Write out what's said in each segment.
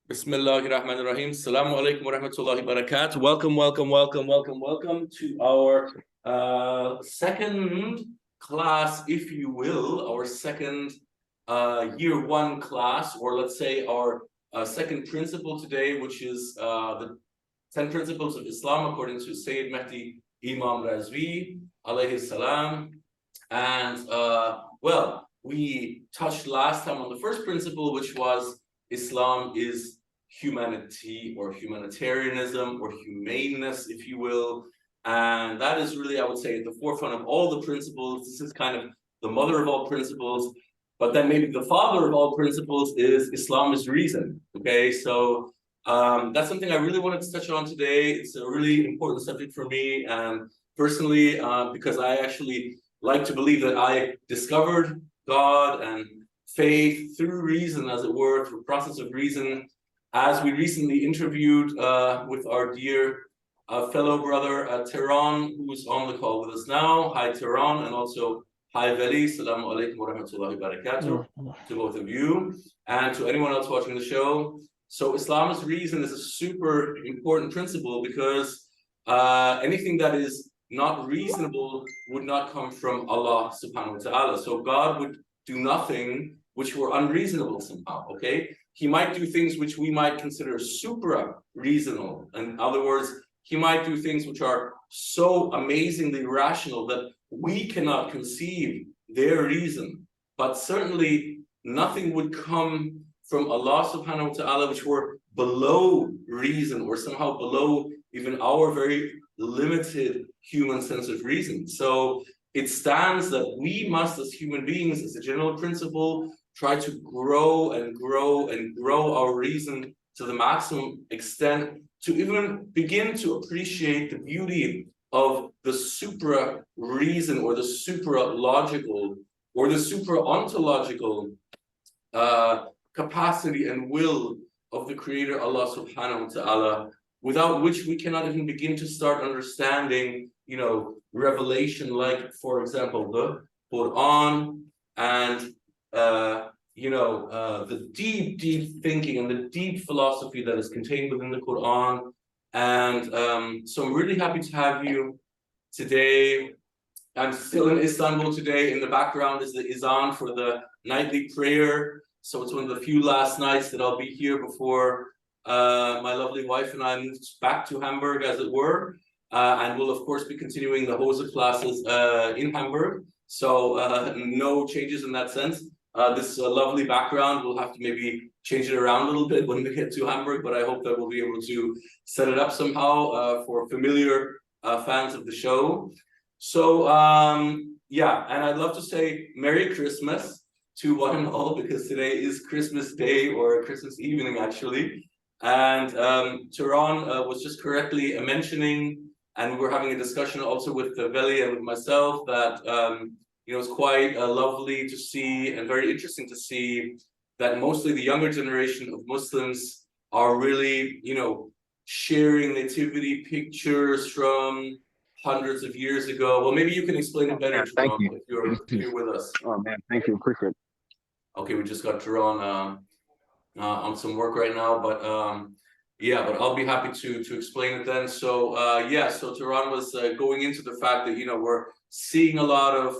Bismillahir Rahmanir Rahim. Assalamu alaikum wa rahmatullahi wa barakatuh. Welcome to our second class, if you will, our second year one class, or let's say our second principle today, which is the 10 principles of Islam according to Seyyed Mehdi Imam Razvi, alayhi salam. And well, we touched last time on the first principle, which was Islam is humanity or humanitarianism or humaneness, if you will. And that is really, I would say, at the forefront of all the principles. This is kind of the mother of all principles. But then maybe the father of all principles is Islam is reason. Okay, so that's something I really wanted to touch on today. It's a really important subject for me, and personally, because I actually like to believe that I discovered God and faith through reason, as it were, through process of reason. As we recently interviewed with our dear fellow brother Tehran, who's on the call with us now. Hi, Tehran, and also hi, Veli. Assalamu alaikum wa rahmatullahi wa barakatuh to both of you, and to anyone else watching the show. So Islam's reason is a super important principle, because anything that is not reasonable would not come from Allah subhanahu wa ta'ala. So God would do nothing which were unreasonable somehow, okay? He might do things which we might consider supra-reasonable. In other words, he might do things which are so amazingly rational that we cannot conceive their reason. But certainly nothing would come from Allah subhanahu wa ta'ala which were below reason, or somehow below even our very limited human sense of reason. So it stands that we must, as human beings, as a general principle, try to grow and grow and grow our reason to the maximum extent, to even begin to appreciate the beauty of the supra reason, or the supra logical, or the supra ontological capacity and will of the Creator Allah subhanahu wa ta'ala, without which we cannot even begin to start understanding, revelation, like, for example, the Qur'an, and the deep thinking and the deep philosophy that is contained within the Qur'an. And so I'm really happy to have you today. I'm still in Istanbul today. In the background is the Izan for the nightly prayer. So it's one of the few last nights that I'll be here before my lovely wife and I moved back to Hamburg, as it were. And we'll, of course, be continuing the Hawza classes in Hamburg. So no changes in that sense. This lovely background, we'll have to maybe change it around a little bit when we get to Hamburg, but I hope that we'll be able to set it up somehow for familiar fans of the show. So, yeah, and I'd love to say Merry Christmas to one and all, because today is Christmas Day, or Christmas evening, actually. And Tehran was just correctly mentioning, and we were having a discussion also with Veli and with myself, that it's quite lovely to see, and very interesting to see, that mostly the younger generation of Muslims are really, sharing nativity pictures from hundreds of years ago. Well, maybe you can explain it better, Thank Tehran, you. if you're with us. Oh man, thank you. Appreciate it. Okay, we just got Tehran on some work right now, but yeah, but I'll be happy to explain it then. So yeah, so Tehran was going into the fact that we're seeing a lot of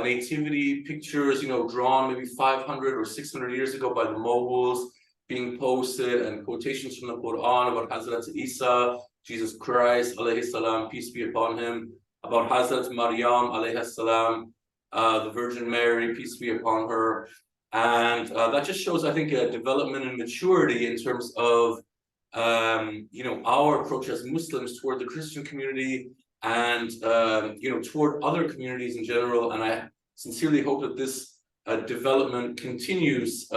nativity pictures, drawn maybe 500 or 600 years ago by the Moguls, being posted, and quotations from the Quran about Hazrat Isa, Jesus Christ, alayhi salam, peace be upon him, about Hazrat Maryam, alayhi salam, the Virgin Mary, peace be upon her. And that just shows, I think, a development and maturity in terms of, our approach as Muslims toward the Christian community, and toward other communities in general. And I sincerely hope that this development continues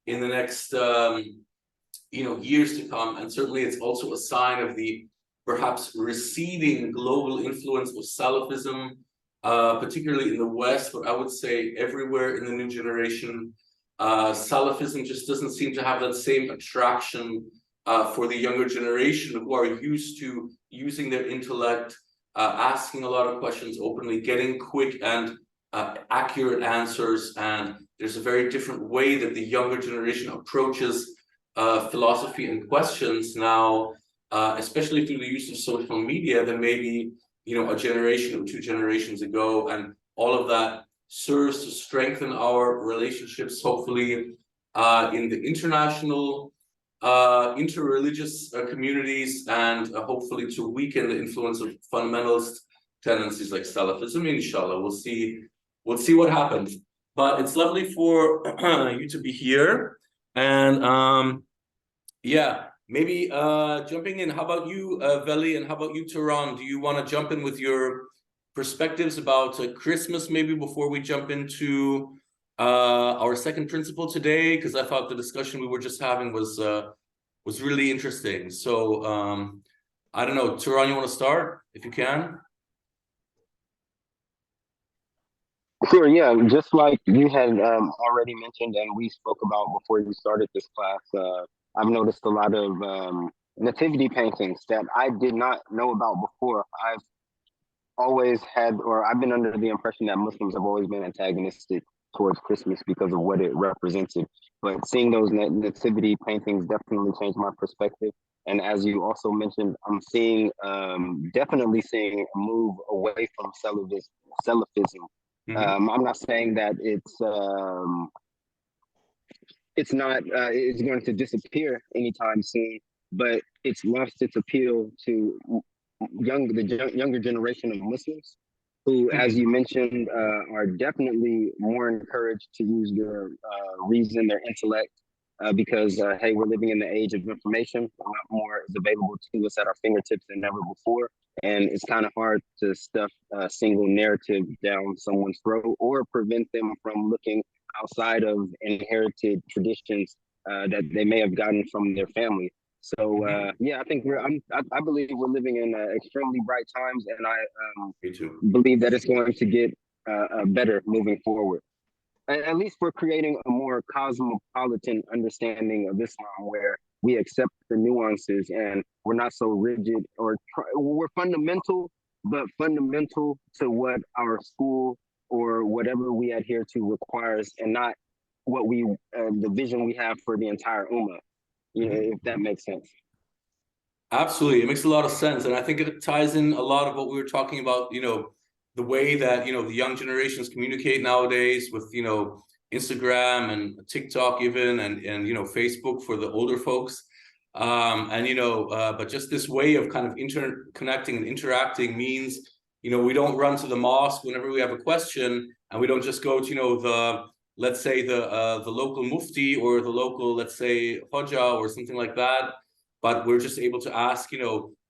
in the next years to come. And certainly it's also a sign of the perhaps receding global influence of Salafism, particularly in the West, but I would say everywhere in the new generation. Salafism just doesn't seem to have that same attraction for the younger generation, who are used to using their intellect, asking a lot of questions openly, getting quick and accurate answers. And there's a very different way that the younger generation approaches philosophy and questions now, especially through the use of social media, than maybe a generation or two generations ago, and all of that serves to strengthen our relationships, hopefully, in the international, interreligious communities, and hopefully to weaken the influence of fundamentalist tendencies like Salafism. Inshallah, we'll see what happens. But it's lovely for you to be here, and yeah, maybe jumping in. How about you, Veli, and how about you, Tehran? Do you want to jump in with your perspectives about Christmas, maybe before we jump into our second principle today? Because I thought the discussion we were just having was really interesting. So I don't know, Tehran, you want to start if you can? Sure, yeah. Just like you had already mentioned and we spoke about before you started this class, I've noticed a lot of nativity paintings that I did not know about before. I've always had, or I've been under the impression that Muslims have always been antagonistic towards Christmas because of what it represented. But seeing those nativity paintings definitely changed my perspective. And as you also mentioned, I'm seeing, definitely seeing a move away from Salafism. I'm not saying that it's not it's going to disappear anytime soon, but it's lost its appeal to younger generation of Muslims who, as you mentioned, are definitely more encouraged to use their reason, their intellect, because hey, we're living in the age of information. A lot more is available to us at our fingertips than ever before, and it's kind of hard to stuff a single narrative down someone's throat or prevent them from looking outside of inherited traditions that they may have gotten from their family. So yeah, I think I believe we're living in extremely bright times, and I believe that it's going to get better moving forward. At least we're creating a more cosmopolitan understanding of Islam, where we accept the nuances and we're not so rigid, or we're fundamental, but fundamental to what our school or whatever we adhere to requires, and not what we the vision we have for the entire ummah. If that makes sense. Absolutely, it makes a lot of sense, and I think it ties in a lot of what we were talking about. The way that the young generations communicate nowadays with Instagram and TikTok, even, and Facebook for the older folks, but just this way of kind of interconnecting and interacting means we don't run to the mosque whenever we have a question, and we don't just go to the, let's say, the local mufti or the local, let's say, Hawza or something like that, but we're just able to ask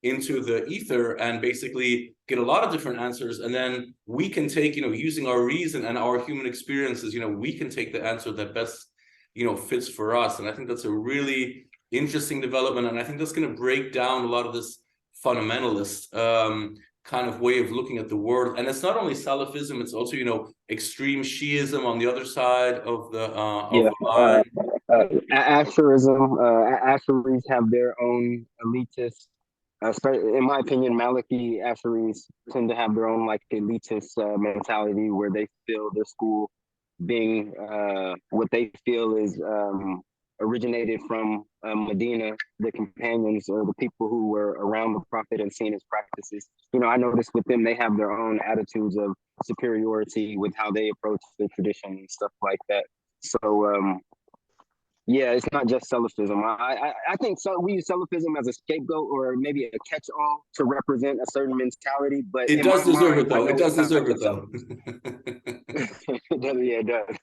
into the ether and basically get a lot of different answers, and then we can take using our reason and our human experiences, we can take the answer that best fits for us. And I think that's a really interesting development, and I think that's going to break down a lot of this fundamentalist kind of way of looking at the world. And it's not only Salafism, it's also extreme Shiism on the other side of the line. Asherism, Asheris have their own elitist. In my opinion, Maliki Asheris tend to have their own like elitist mentality, where they feel their school being what they feel is originated from Medina, the companions or the people who were around the Prophet and seen his practices. I noticed with them, they have their own attitudes of superiority with how they approach the tradition and stuff like that. So yeah, it's not just Salafism. I think we use Salafism as a scapegoat or maybe a catch-all to represent a certain mentality, but it does deserve it though. It does deserve it though. Yeah, it does.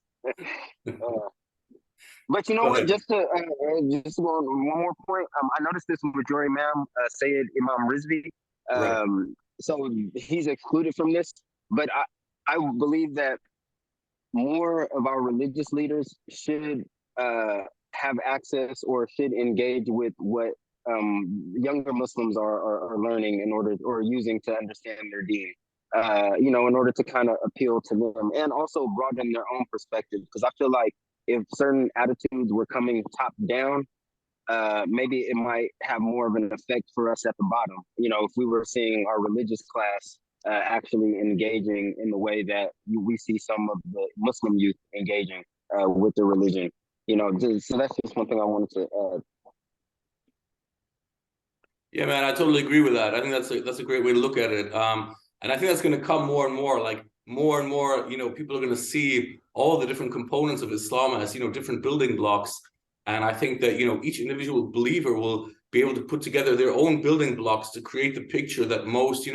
But you know what? Just to go on one more point, I noticed this with your Imam, Seyyed Imam Razvi. Right. So he's excluded from this, but I believe that more of our religious leaders should have access or should engage with what younger Muslims are learning in order, or using to understand their deen. In order to kind of appeal to them and also broaden their own perspective. Because I feel like if certain attitudes were coming top down, maybe it might have more of an effect for us at the bottom. If we were seeing our religious class actually engaging in the way that we see some of the Muslim youth engaging with the religion. So that's just one thing I wanted to Yeah, man, I totally agree with that. I think that's a great way to look at it. And I think that's going to come more and more, like more and more, people are going to see all the different components of Islam as, different building blocks. And I think that, each individual believer will be able to put together their own building blocks to create the picture that most,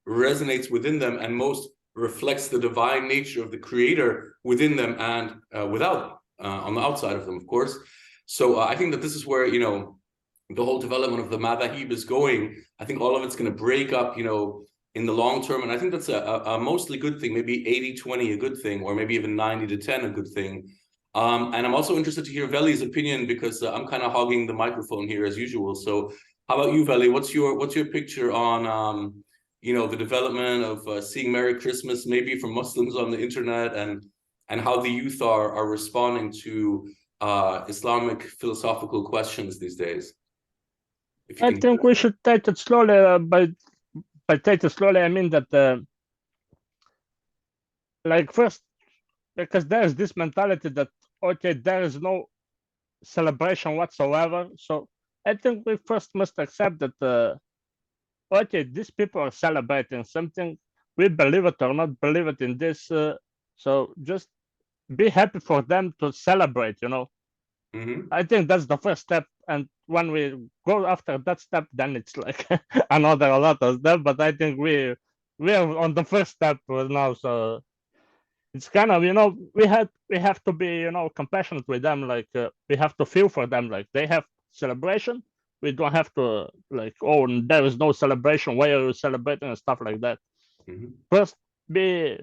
resonates within them and most reflects the divine nature of the creator within them and without on the outside of them, of course. So I think that this is where, the whole development of the madahib is going. I think all of it's going to break up, in the long term. And I think that's a mostly good thing, maybe 80-20 a good thing, or maybe even 90-10 a good thing. And I'm also interested to hear Veli's opinion because I'm kind of hogging the microphone here as usual. So how about you, Veli? What's your picture on, the development of seeing Merry Christmas, maybe from Muslims on the internet, and how the youth are responding to Islamic philosophical questions these days? I think we should take it slowly. By take it slowly, I mean that, like first, because there is this mentality that okay, there is no celebration whatsoever. So I think we first must accept that okay, these people are celebrating something. We believe it or not believe it in this. So just be happy for them to celebrate. I think that's the first step. And when we go after that step, then it's like a lot of stuff. But I think we are on the first step now. So it's kind of, we have to be, compassionate with them. Like we have to feel for them. Like they have celebration. We don't have to like, oh, there is no celebration. Why are you celebrating and stuff like that? First, be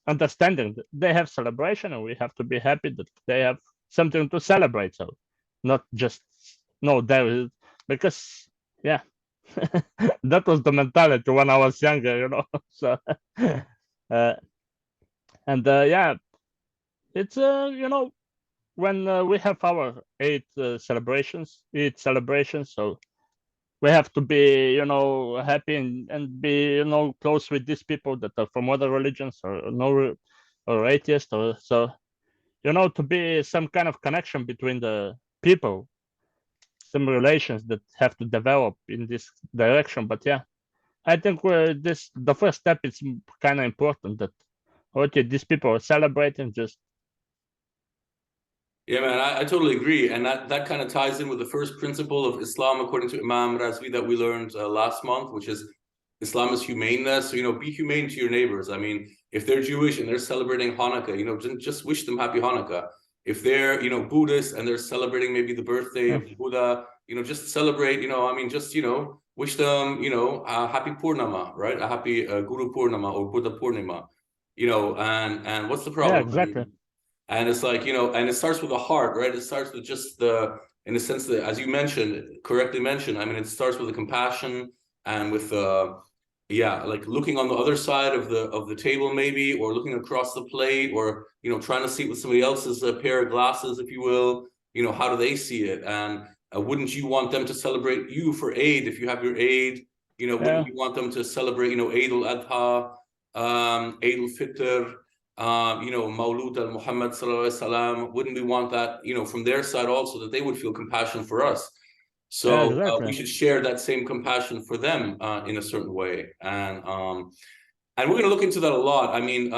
understanding that they have celebration, and we have to be happy that they have something to celebrate. So not just no, there is, because yeah, that was the mentality when I was younger, So and yeah, it's when we have our Eid celebrations, so we have to be happy and be close with these people that are from other religions or atheists, or so to be some kind of connection between the people, some relations that have to develop in this direction. But yeah, I think the first step is kind of important, that okay, these people are celebrating just. Yeah, man, I totally agree. And that kind of ties in with the first principle of Islam, according to Imam Razvi, that we learned last month, which is Islam is humaneness. So, be humane to your neighbors. I mean, if they're Jewish and they're celebrating Hanukkah, just wish them happy Hanukkah. If they're, Buddhist and they're celebrating maybe the birthday of Buddha, just celebrate, just, wish them, a happy Purnama, right? A happy Guru Purnama or Buddha Purnima, and what's the problem? Yeah, exactly. And it's like, and it starts with the heart, right? It starts with just in the sense that, as you correctly mentioned, I mean, it starts with the compassion and with, like looking on the other side of the table, maybe, or looking across the plate, or, trying to see it with somebody else's pair of glasses, if you will, how do they see it? And wouldn't you want them to celebrate you for Eid if you have your Eid? Wouldn't you want them to celebrate, Eid al-Adha, Eid al-Fitr, Mawlud al-Muhammad sallallahu alaihi wasallam? Wouldn't we want that, from their side also, that they would feel compassion for us? So exactly. we should share that same compassion for them in a certain way. And we're going to look into that a lot. I mean,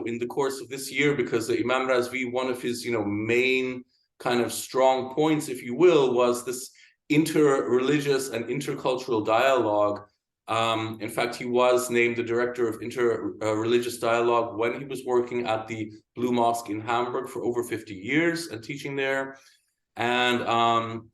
in the course of this year, because Imam Razvi, one of his, main kind of strong points, if you will, was this inter-religious and intercultural dialogue. In fact, he was named the director of inter-religious dialogue when he was working at the Blue Mosque in Hamburg for over 50 years and teaching there. And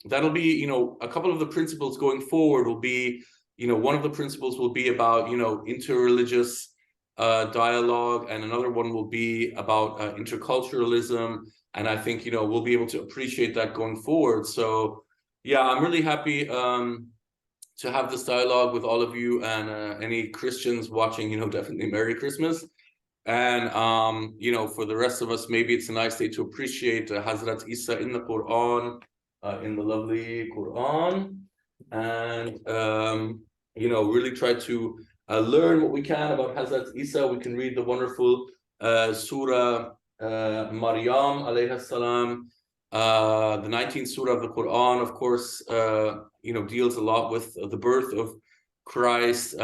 that'll be, a couple of the principles going forward will be, one of the principles will be about, interreligious dialogue, and another one will be about interculturalism. And I think, we'll be able to appreciate that going forward. So, yeah, I'm really happy to have this dialogue with all of you, and any Christians watching, definitely Merry Christmas. And for the rest of us, maybe it's a nice day to appreciate Hazrat Isa in the Qur'an, in the lovely Qur'an, and really try to learn what we can about Hazrat Isa. We can read the wonderful Surah Maryam alayhi salam, The 19th surah of the Quran, of course, deals a lot with the birth of Christ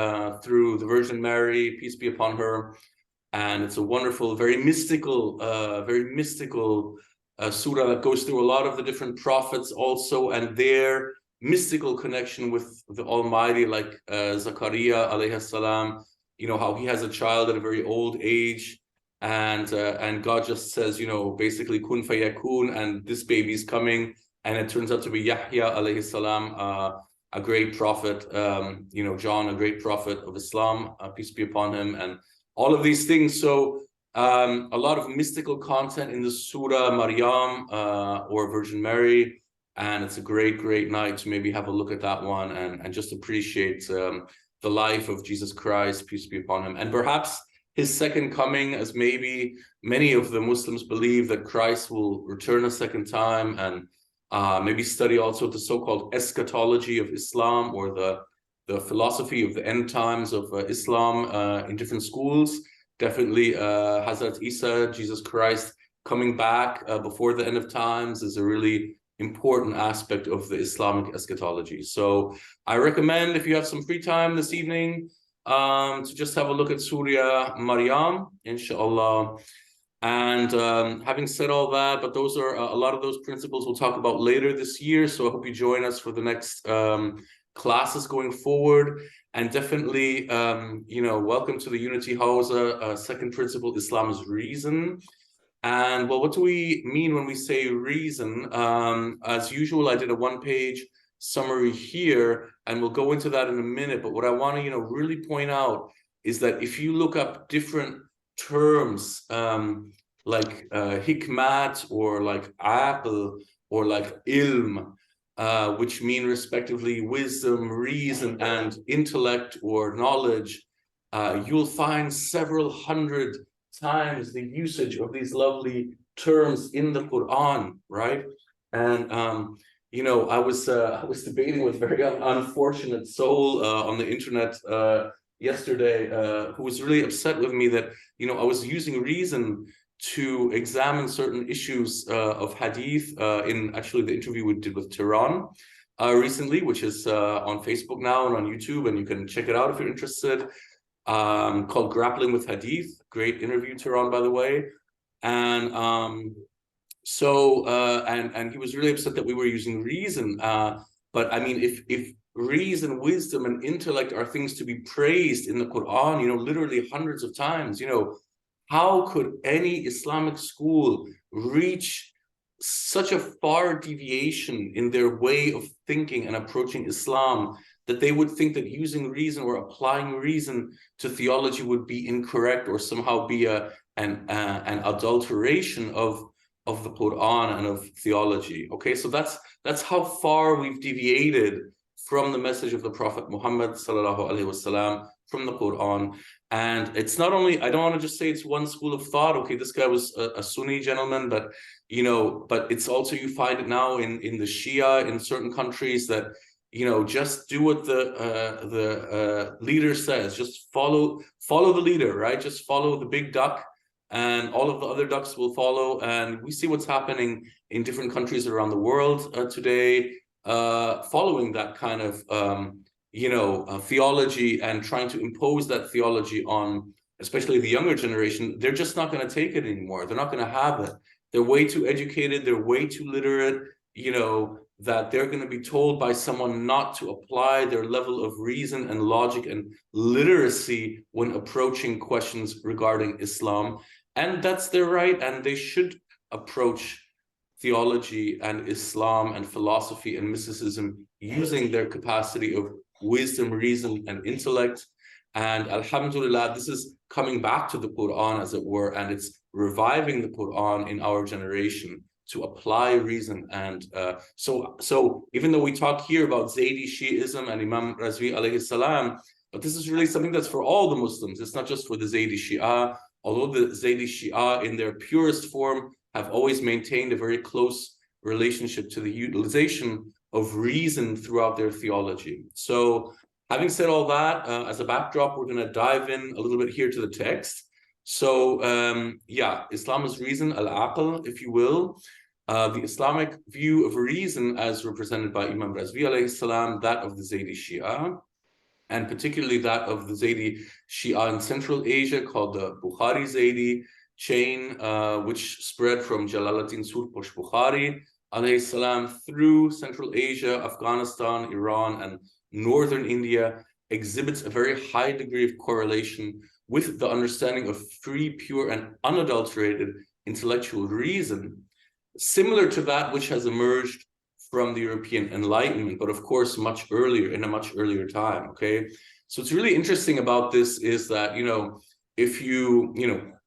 through the Virgin Mary, peace be upon her. And it's a wonderful, very mystical surah that goes through a lot of the different prophets also and their mystical connection with the Almighty, like Zakaria alayhi salam, how he has a child at a very old age, and God just says, basically kun fayakun, and this baby's coming, and it turns out to be Yahya alayhi salam, a great prophet, John, a great prophet of Islam, peace be upon him, and all of these things. So a lot of mystical content in the Surah Maryam or Virgin Mary, and it's a great night to maybe have a look at that one and just appreciate the life of Jesus Christ, peace be upon him, and perhaps his second coming, as maybe many of the Muslims believe that Christ will return a second time, and maybe study also the so-called eschatology of Islam, or the philosophy of the end times of Islam in different schools. Definitely Hazrat Isa, Jesus Christ, coming back before the end of times is a really important aspect of the Islamic eschatology. So I recommend, if you have some free time this evening, to just have a look at Surah Maryam, inshallah. And having said all that, but those are a lot of those principles we'll talk about later this year. So I hope you join us for the next classes going forward. And definitely, welcome to the Unity Hawza. Second principle, Islam is reason. And well, what do we mean when we say reason? As usual, I did a one-page summary here, and we'll go into that in a minute. But what I want to, really point out is that if you look up different terms like hikmat, or like aql, or like ilm, which mean respectively wisdom, reason, and intellect or knowledge, you'll find several hundred times the usage of these lovely terms in the Quran, right? And I was debating with a very unfortunate soul on the internet yesterday, who was really upset with me that I was using reason to examine certain issues of hadith in actually the interview we did with Tehran recently, which is on Facebook now and on YouTube, and you can check it out if you're interested. Called Grappling with Hadith. Great interview, Tehran, by the way. And and he was really upset that we were using reason. But I mean, if reason, wisdom, and intellect are things to be praised in the Quran, literally hundreds of times, how could any Islamic school reach such a far deviation in their way of thinking and approaching Islam that they would think that using reason or applying reason to theology would be incorrect, or somehow be an adulteration of the Quran and of theology? Okay, so that's how far we've deviated from the message of the Prophet Muhammad sallallahu alaihi wasallam, from the Quran. And it's not only, I don't want to just say it's one school of thought. Okay, this guy was a Sunni gentleman, but but it's also, you find it now in the Shia in certain countries, that just do what the leader says. Just follow the leader, right? Just follow the big duck, and all of the other ducks will follow. And we see what's happening in different countries around the world today, following that kind of theology, and trying to impose that theology on especially the younger generation. They're just not going to take it anymore. They're not going to have it. They're way too educated. They're way too literate, that they're going to be told by someone not to apply their level of reason and logic and literacy when approaching questions regarding Islam. And that's their right, and they should approach theology and Islam and philosophy and mysticism using their capacity of wisdom, reason, and intellect. And alhamdulillah, this is coming back to the Quran, as it were, and it's reviving the Quran in our generation to apply reason. And so even though we talk here about Zaydi Shi'ism and Imam Razvi alayhi salam, but this is really something that's for all the Muslims. It's not just for the Zaydi Shia, although the Zaydi Shia in their purest form have always maintained a very close relationship to the utilization of reason throughout their theology. So having said all that, as a backdrop, we're going to dive in a little bit here to the text. So Islam is reason, al-aql, if you will. the Islamic view of reason as represented by Imam Razvi alayhi salam, that of the Zaydi Shia, and particularly that of the Zaydi Shia in Central Asia called the Bukhari Zaydi chain, which spread from Jalaluddin Surposh Bukhari alayhi salam through Central Asia, Afghanistan, Iran, and northern India, exhibits a very high degree of correlation with the understanding of free, pure, and unadulterated intellectual reason, similar to that which has emerged from the European Enlightenment, but of course much earlier, in a much earlier time, okay? So what's really interesting about this is that, if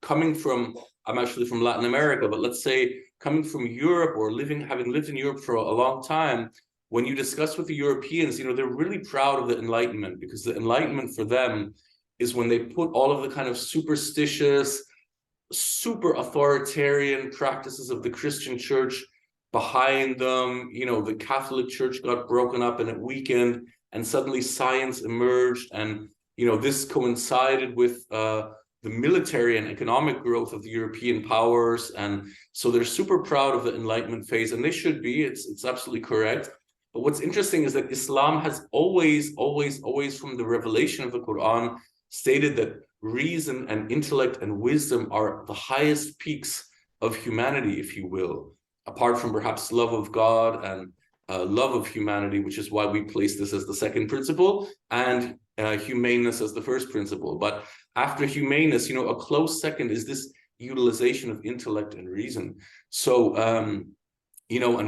coming from, I'm actually from Latin America, but let's say coming from Europe or having lived in Europe for a long time, when you discuss with the Europeans, they're really proud of the Enlightenment, because the Enlightenment for them is when they put all of the kind of superstitious, super authoritarian practices of the Christian church behind them. The Catholic Church got broken up and it weakened, and suddenly science emerged, and this coincided with the military and economic growth of the European powers, and so they're super proud of the Enlightenment phase, and they should be. It's absolutely correct. But what's interesting is that Islam has always from the revelation of the Qur'an stated that reason and intellect and wisdom are the highest peaks of humanity, if you will, apart from perhaps love of God and love of humanity, which is why we place this as the second principle, and humaneness as the first principle. But after humaneness, a close second is this utilization of intellect and reason. So, and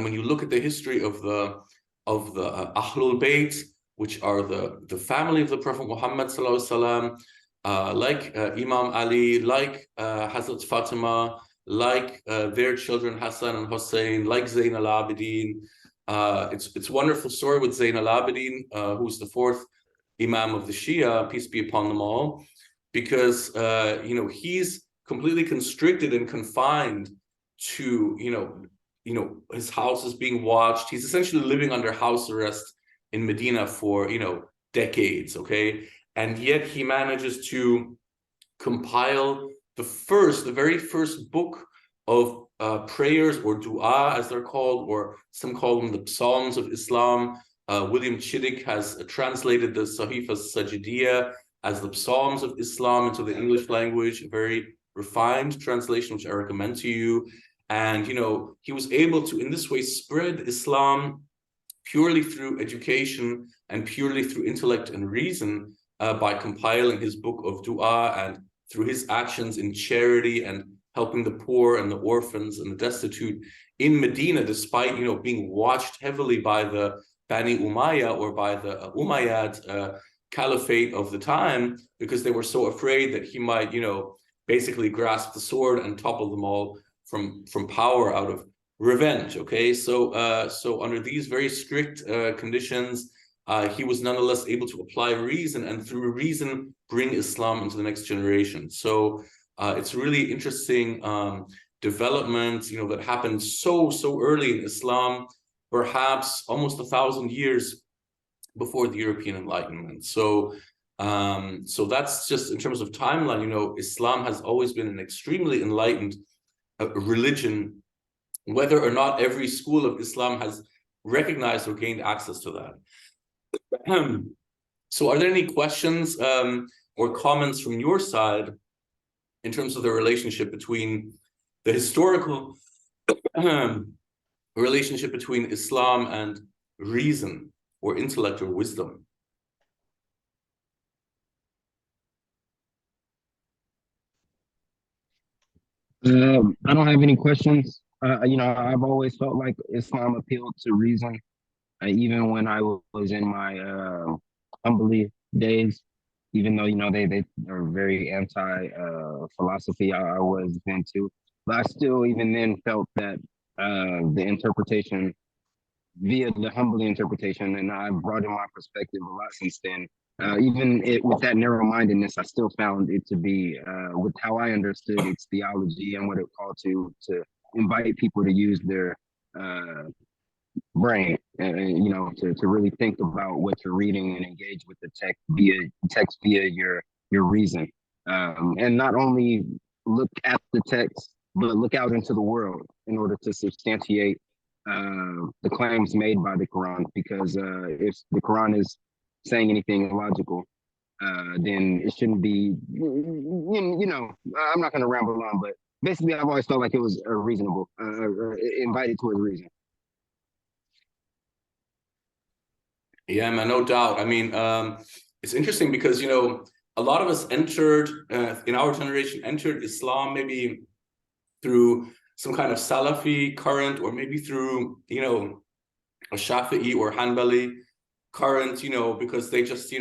when you look at the history of the Ahl al Bayt, which are the family of the Prophet Muhammad sallallahu alaihi wasallam, like Imam Ali, like Hazrat Fatima, like their children Hassan and Hussein, like Zayn al-Abidin. It's a wonderful story with Zayn al-Abidin, who's the fourth Imam of the Shia, peace be upon them all, because he's completely constricted and confined to his house is being watched. He's essentially living under house arrest in Medina for decades, okay? And yet he manages to compile the very first book of prayers, or dua as they're called, or some call them the Psalms of Islam. William Chittick has translated the Sahifa Sajidiyya as the Psalms of Islam into the English language, a very refined translation, which I recommend to you. And, he was able to, in this way, spread Islam purely through education and purely through intellect and reason, by compiling his book of dua, and through his actions in charity and helping the poor and the orphans and the destitute in Medina, despite, being watched heavily by the Bani Umayyah, or by the Umayyad caliphate of the time, because they were so afraid that he might, basically grasp the sword and topple them all from power out of revenge. Okay, so so under these very strict conditions, he was nonetheless able to apply reason, and through reason bring Islam into the next generation. So it's really interesting development, that happened so early in Islam, perhaps almost 1,000 years before the European Enlightenment. So so that's just in terms of timeline. Islam has always been an extremely enlightened religion, whether or not every school of Islam has recognized or gained access to that. So are there any questions or comments from your side in terms of the relationship between the historical relationship between Islam and reason or intellect or wisdom? I don't have any questions. I've always felt like Islam appealed to reason, even when I was in my unbelief days. Even though they are very anti philosophy, I was then too. But I still, even then, felt that the interpretation via the humbly interpretation, and I've broadened my perspective a lot since then. With that narrow-mindedness, I still found it to be, with how I understood its theology and what it called to invite people to use their brain, and to really think about what you're reading and engage with the text via your reason, and not only look at the text but look out into the world in order to substantiate the claims made by the Quran. Because if the Quran is saying anything illogical, then it shouldn't be. I'm not going to ramble on, but basically, I've always felt like it was reasonable, invited towards reason. Yeah, man, no doubt. I mean, it's interesting because, a lot of us entered, in our generation, entered Islam maybe through some kind of Salafi current, or maybe through, a Shafi'i or Hanbali current, because they just,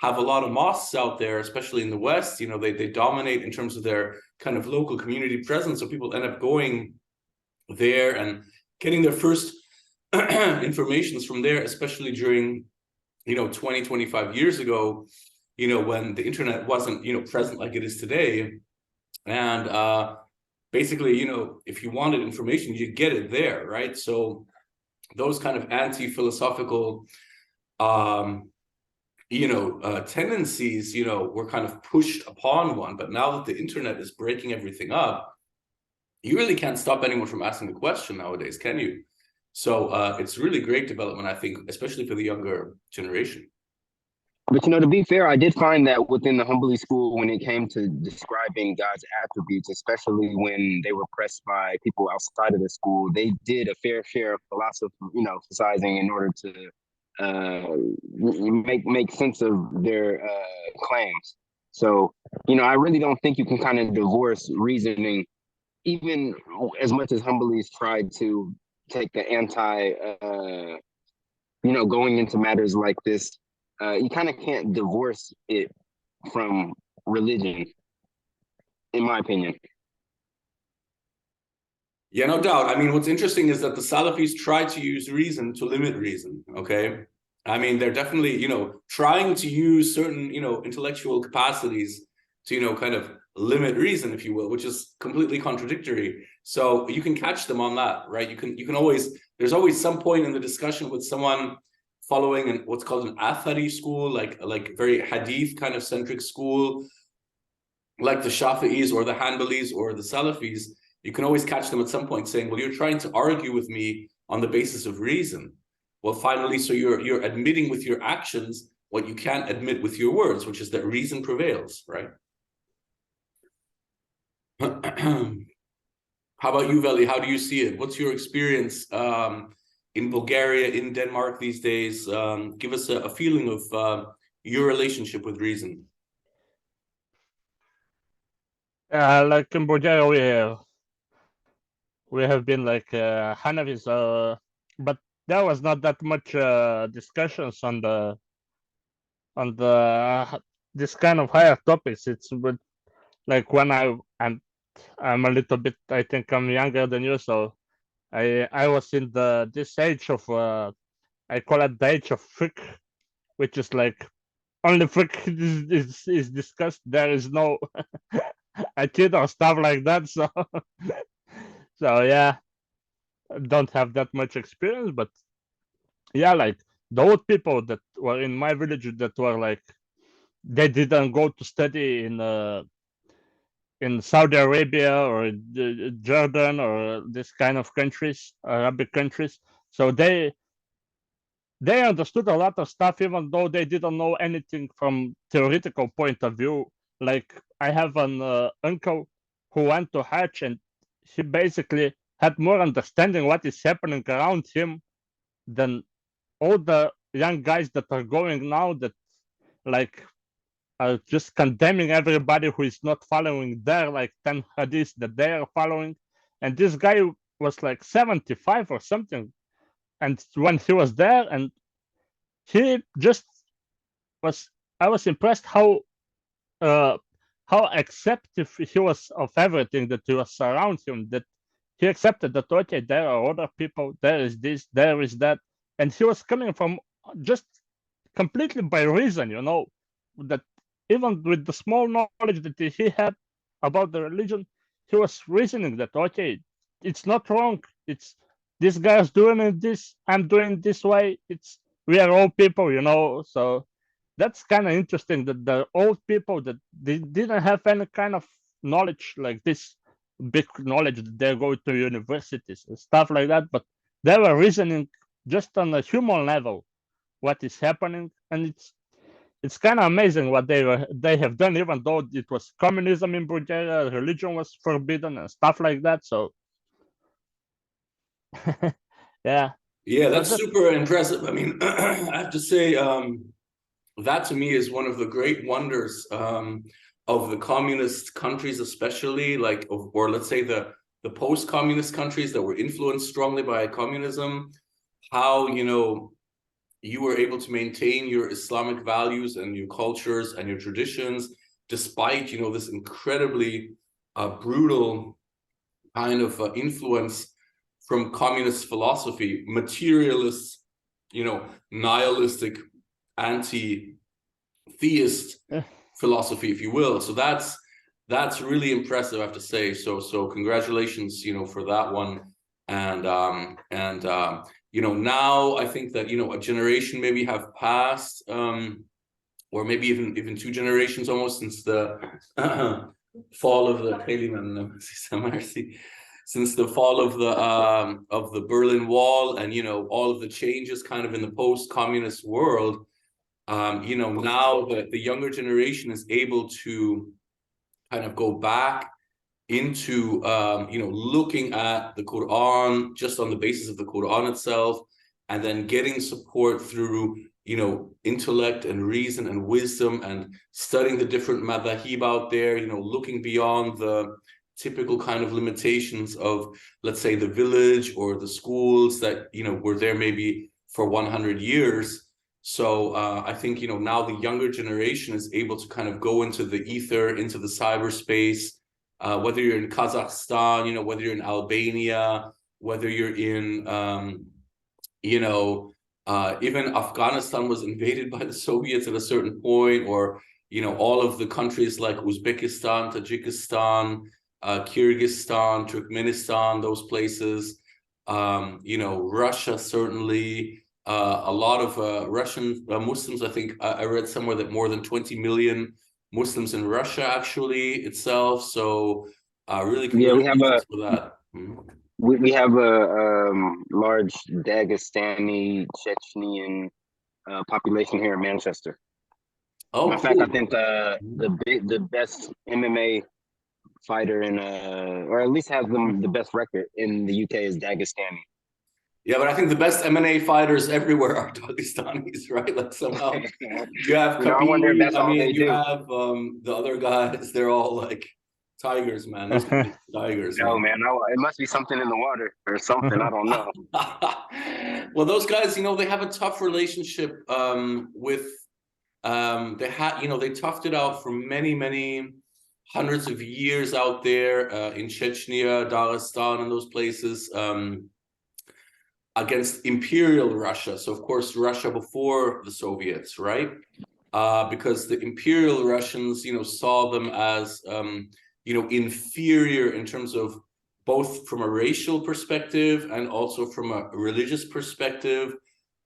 have a lot of mosques out there, especially in the West. They dominate in terms of their kind of local community presence. So people end up going there and getting their first informations from there, especially during 20, 25 years ago, when the internet wasn't present like it is today. And basically, if you wanted information, you get it there, right? So those kind of anti-philosophical tendencies were kind of pushed upon one. But now that the internet is breaking everything up, you really can't stop anyone from asking the question nowadays, can you? So it's really great development, I think, especially for the younger generation. But to be fair, I did find that within the Humbly school, when it came to describing God's attributes, especially when they were pressed by people outside of the school, they did a fair share of philosophizing in order to make sense of their claims. So, I really don't think you can kind of divorce reasoning, even as much as Humbly's tried to take the going into matters like this. You kind of can't divorce it from religion, in my opinion. Yeah, no doubt. I mean, what's interesting is that the Salafis try to use reason to limit reason, okay? I mean, they're definitely, trying to use certain, intellectual capacities to, kind of limit reason, if you will, which is completely contradictory. So you can catch them on that, right? You can always, there's always some point in the discussion with someone following what's called an Athari school, like very hadith kind of centric school, like the Shafi'is or the Hanbalis or the Salafis. You can always catch them at some point saying, well, you're trying to argue with me on the basis of reason. Well, finally, so you're admitting with your actions what you can't admit with your words, which is that reason prevails, right? How about you, Veli? How do you see it? What's your experience in Bulgaria, in Denmark these days? Give us a feeling of your relationship with reason. Like in Bulgaria, we have been like Hanafis, but there was not that much discussions on this kind of higher topics. It's like when I'm a little bit, I think I'm younger than you, so I was in this age of I call it the age of fiqh, which is like only fiqh is discussed. There is no akid or stuff like that. So so yeah, don't have that much experience, but yeah, like the old people that were in my village that were like they didn't go to study in Saudi Arabia or Jordan or this kind of countries, Arabic countries. So they understood a lot of stuff, even though they didn't know anything from theoretical point of view. Like I have an uncle who went to Hajj, and he basically had more understanding what is happening around him than all the young guys that are going now that like are just condemning everybody who is not following their like 10 hadiths that they are following. And this guy was like 75 or something. And when he was there, and he just was, I was impressed how acceptive he was of everything that was around him, that he accepted that, okay, there are other people, there is this, there is that. And he was coming from just completely by reason, that even with the small knowledge that he had about the religion, he was reasoning that, okay, it's not wrong. It's this guy's doing it this, I'm doing it this way. We are all people, So that's kind of interesting that the old people that they didn't have any kind of knowledge like this big knowledge that they go to universities and stuff like that, but they were reasoning just on a human level what is happening, and it's kind of amazing what they have done, even though it was communism in Bulgaria, religion was forbidden and stuff like that. So yeah. Yeah, So that's just super impressive. I mean, I have to say, that to me is one of the great wonders of the communist countries, especially like, or let's say the post-communist countries that were influenced strongly by communism. How, you know, you were able to maintain your Islamic values and your cultures and your traditions, despite, you know, this incredibly brutal kind of influence from communist philosophy, materialist, you know, nihilistic, anti-theist philosophy, if you will. So that's really impressive, I have to say. So congratulations, you know, for that one. And you know, now I think that, you know, a generation maybe have passed, or maybe even 2 generations almost, since the fall of the since the fall of the Berlin Wall, and, you know, all of the changes kind of in the post-communist world. You know, now the younger generation is able to kind of go back into you know, looking at the Qur'an just on the basis of the Qur'an itself, and then getting support through, you know, intellect and reason and wisdom, and studying the different madhahib out there, you know, looking beyond the typical kind of limitations of, let's say, the village or the schools that, you know, were there maybe for 100 years. So I think, you know, now the younger generation is able to kind of go into the ether, into the cyberspace, whether you're in Kazakhstan, you know, whether you're in Albania, whether you're in, you know, even Afghanistan was invaded by the Soviets at a certain point, or, you know, all of the countries like Uzbekistan, Tajikistan, Kyrgyzstan, Turkmenistan, those places, you know, Russia, certainly, a lot of Russian Muslims. I think I read somewhere that more than 20 million Muslims in Russia actually itself. So really congratulations for that. We have a large Dagestani, Chechnyan population here in Manchester. Oh, in fact, I think the best MMA fighter in or at least has the best record in the UK is Dagestani. Yeah, but I think the best MMA fighters everywhere are Dagestanis, right? Like somehow you have Khabib, I wonder if that's all they do. have the other guys, they're all like tigers, man. Those guys are tigers. No, man, it must be something in the water or something. I don't know. Well, those guys, you know, they have a tough relationship with they had, you know, they toughed it out for many hundreds of years out there in Chechnya, Dagestan, and those places, against Imperial Russia. So of course, Russia before the Soviets, right? Because the Imperial Russians, you know, saw them as, you know, inferior in terms of both from a racial perspective and also from a religious perspective.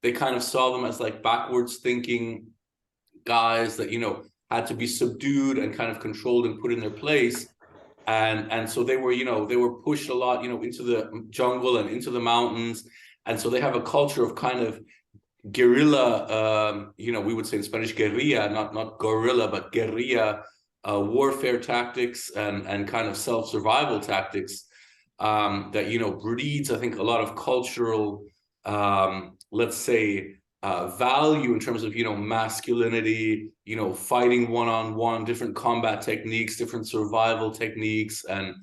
They kind of saw them as like backwards thinking guys that, you know, had to be subdued and kind of controlled and put in their place. And so they were, you know, they were pushed a lot, you know, into the jungle and into the mountains. And so they have a culture of kind of guerrilla, you know, we would say in Spanish guerrilla, not guerrilla, but guerrilla warfare tactics and kind of self-survival tactics that, you know, breeds, I think, a lot of cultural, let's say, value in terms of, you know, masculinity, you know, fighting one-on-one, different combat techniques, different survival techniques. And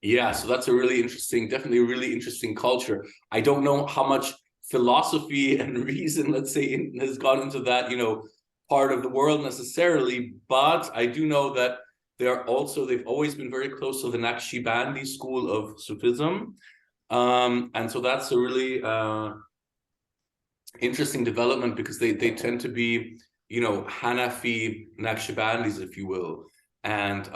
yeah, so that's a really interesting, definitely a really interesting culture. I don't know how much philosophy and reason, let's say, has gone into that, you know, part of the world necessarily, but I do know that they've always been very close to the Naqshbandi school of Sufism. And so that's a really interesting development, because they tend to be, you know, Hanafi Naqshbandis, if you will. And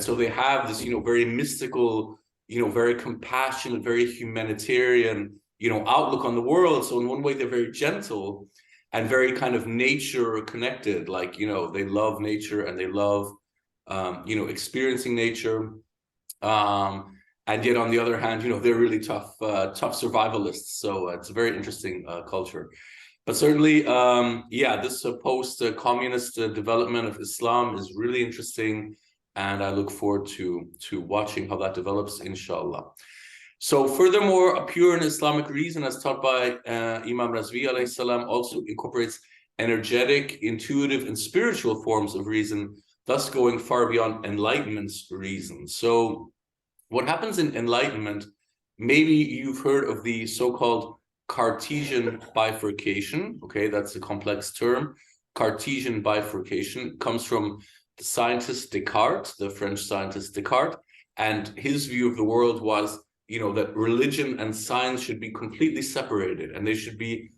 so they have this, you know, very mystical, you know, very compassionate, very humanitarian, you know, outlook on the world. So in one way, they're very gentle and very kind of nature connected. Like, you know, they love nature and they love experiencing nature. And yet, on the other hand, they're really tough survivalists. So it's a very interesting culture. But certainly, this post-communist development of Islam is really interesting, and I look forward to watching how that develops, inshallah. So furthermore, a pure and Islamic reason, as taught by Imam Razvi alayhi salam, also incorporates energetic, intuitive, and spiritual forms of reason, thus going far beyond Enlightenment's reason. So what happens in Enlightenment, maybe you've heard of the so-called Cartesian bifurcation. Okay, that's a complex term. Cartesian bifurcation comes from the scientist Descartes, the French scientist Descartes, and his view of the world was, that religion and science should be completely separated, and they should be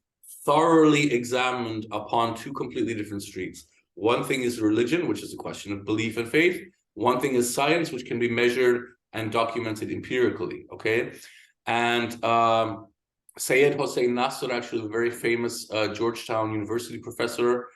thoroughly examined upon two completely different streets. One thing is religion, which is a question of belief and faith. One thing is science, which can be measured and documented empirically, okay? And Seyyed Hossein Nasr, actually a very famous Georgetown University professor,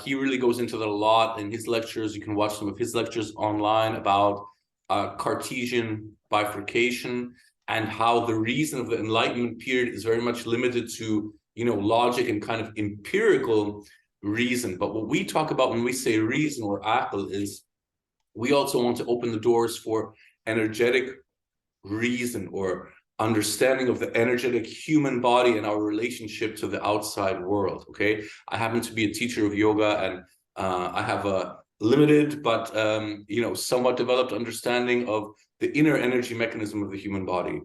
he really goes into that a lot in his lectures. You can watch some of his lectures online about Cartesian bifurcation and how the reason of the Enlightenment period is very much limited to, logic and kind of empirical reason. But what we talk about when we say reason or aql is we also want to open the doors for energetic reason or understanding of the energetic human body and our relationship to the outside world, okay? I happen to be a teacher of yoga, and I have a limited but somewhat developed understanding of the inner energy mechanism of the human body.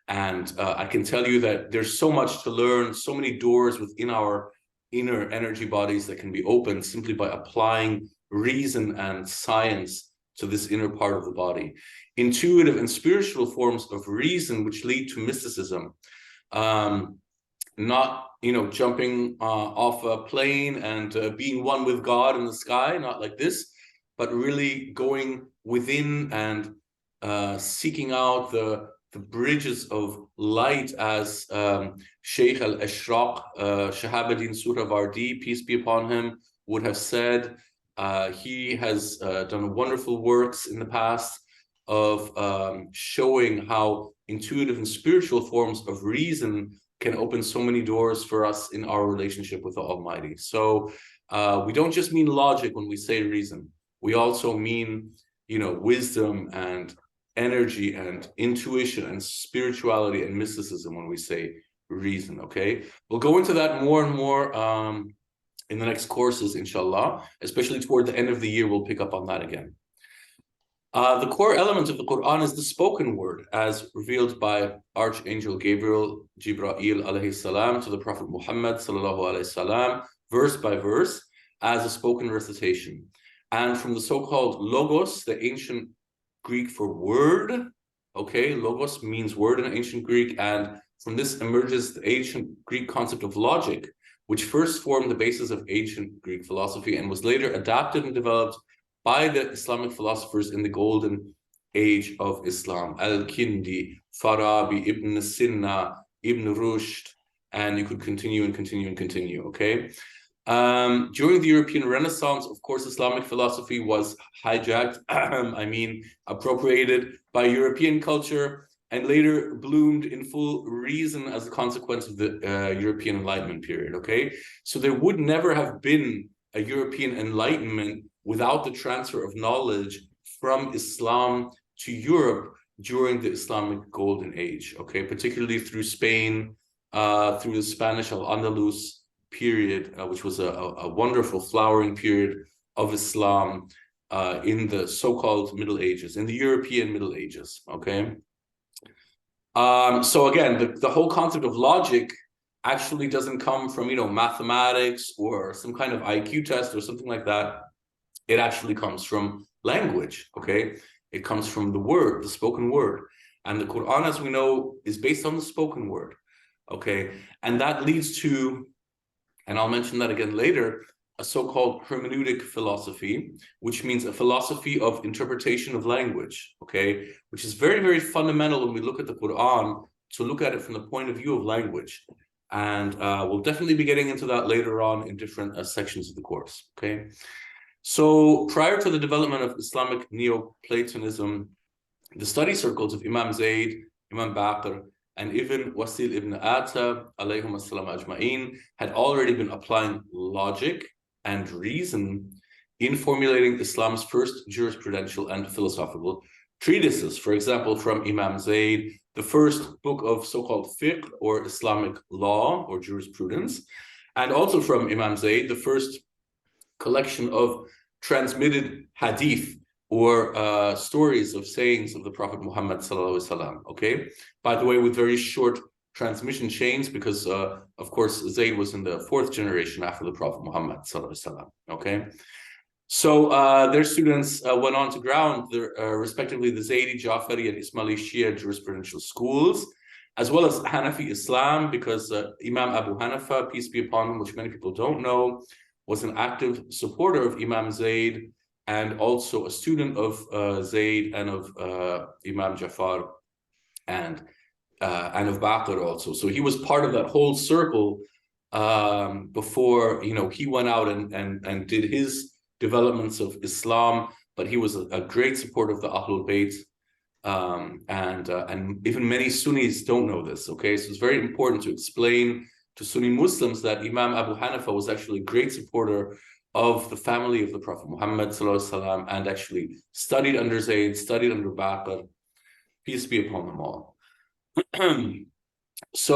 And I can tell you that there's so much to learn, so many doors within our inner energy bodies that can be opened simply by applying reason and science to this inner part of the body. Intuitive and spiritual forms of reason which lead to mysticism, not jumping off a plane and being one with God in the sky, not like this, but really going within and seeking out the bridges of light, as Sheikh al-Ashraq, Shahabuddin Suravardi, peace be upon him, would have said. He has done wonderful works in the past of showing how intuitive and spiritual forms of reason can open so many doors for us in our relationship with the Almighty. So we don't just mean logic when we say reason. We also mean, wisdom and energy and intuition and spirituality and mysticism when we say reason, okay? We'll go into that more and more in the next courses, inshallah, especially toward the end of the year. We'll pick up on that again. The core element of the Qur'an is the spoken word, as revealed by Archangel Gabriel, Jibreel alayhi salam, to the Prophet Muhammad sallallahu alayhi salam, verse by verse, as a spoken recitation. And from the so-called logos, the ancient Greek for word, okay, logos means word in ancient Greek, and from this emerges the ancient Greek concept of logic, which first formed the basis of ancient Greek philosophy and was later adapted and developed by the Islamic philosophers in the Golden Age of Islam. Al-Kindi, Farabi, Ibn Sina, Ibn Rushd, and you could continue and continue and continue, okay? During the European Renaissance, of course, Islamic philosophy was hijacked, appropriated by European culture, and later bloomed in full reason as a consequence of the European Enlightenment period, okay? So there would never have been a European Enlightenment without the transfer of knowledge from Islam to Europe during the Islamic Golden Age, okay? Particularly through Spain, through the Spanish Al-Andalus period, which was a wonderful flowering period of Islam in the so-called Middle Ages, in the European Middle Ages, okay? So again, the whole concept of logic actually doesn't come from, mathematics or some kind of IQ test or something like that. It actually comes from language, okay? It comes from the word, the spoken word. And the Quran, as we know, is based on the spoken word, okay? And that leads to, and I'll mention that again later, a so-called hermeneutic philosophy, which means a philosophy of interpretation of language, okay? Which is very, very fundamental when we look at the Quran, to look at it from the point of view of language. And we'll definitely be getting into that later on in different sections of the course, okay? So prior to the development of Islamic Neoplatonism, the study circles of Imam Zayd, Imam Baqir, and even Wasil ibn Ata, alayhum assalam ajma'in, had already been applying logic and reason in formulating Islam's first jurisprudential and philosophical treatises. For example, from Imam Zayd, the first book of so-called fiqh, or Islamic law or jurisprudence, and also from Imam Zayd, the first collection of transmitted hadith, or stories of sayings of the Prophet Muhammad sallallahu alaihi wasallam. Okay, by the way, with very short transmission chains, because of course Zayd was in the 4th generation after the Prophet Muhammad sallallahu alaihi wasallam. Okay, so their students went on to ground their respectively the Zaydi, Jafari, and Ismaili Shia jurisprudential schools, as well as Hanafi Islam, because Imam Abu Hanifa, peace be upon him, which many people don't know, was an active supporter of Imam Zayd, and also a student of Zayd and of Imam Jafar, and of Baqir also. So he was part of that whole circle before, you know, he went out and did his developments of Islam, but he was a great supporter of the Ahl al Bayt, and even many Sunnis don't know this. Okay, so it's very important to explain to Sunni Muslims that Imam Abu Hanifa was actually a great supporter of the family of the Prophet Muhammad ﷺ, and actually studied under Zayd, studied under Baqir, peace be upon them all. So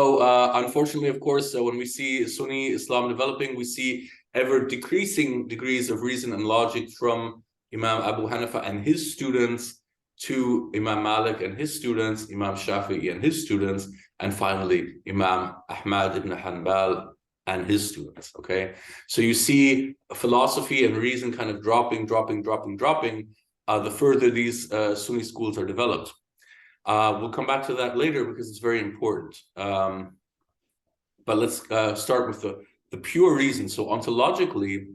unfortunately, of course, when we see Sunni Islam developing, we see ever decreasing degrees of reason and logic from Imam Abu Hanifa and his students to Imam Malik and his students, Imam Shafi'i and his students, and finally Imam Ahmad ibn Hanbal and his students. Okay, so you see philosophy and reason kind of dropping the further these Sunni schools are developed. We'll come back to that later because it's very important. But let's start with the pure reason. So ontologically,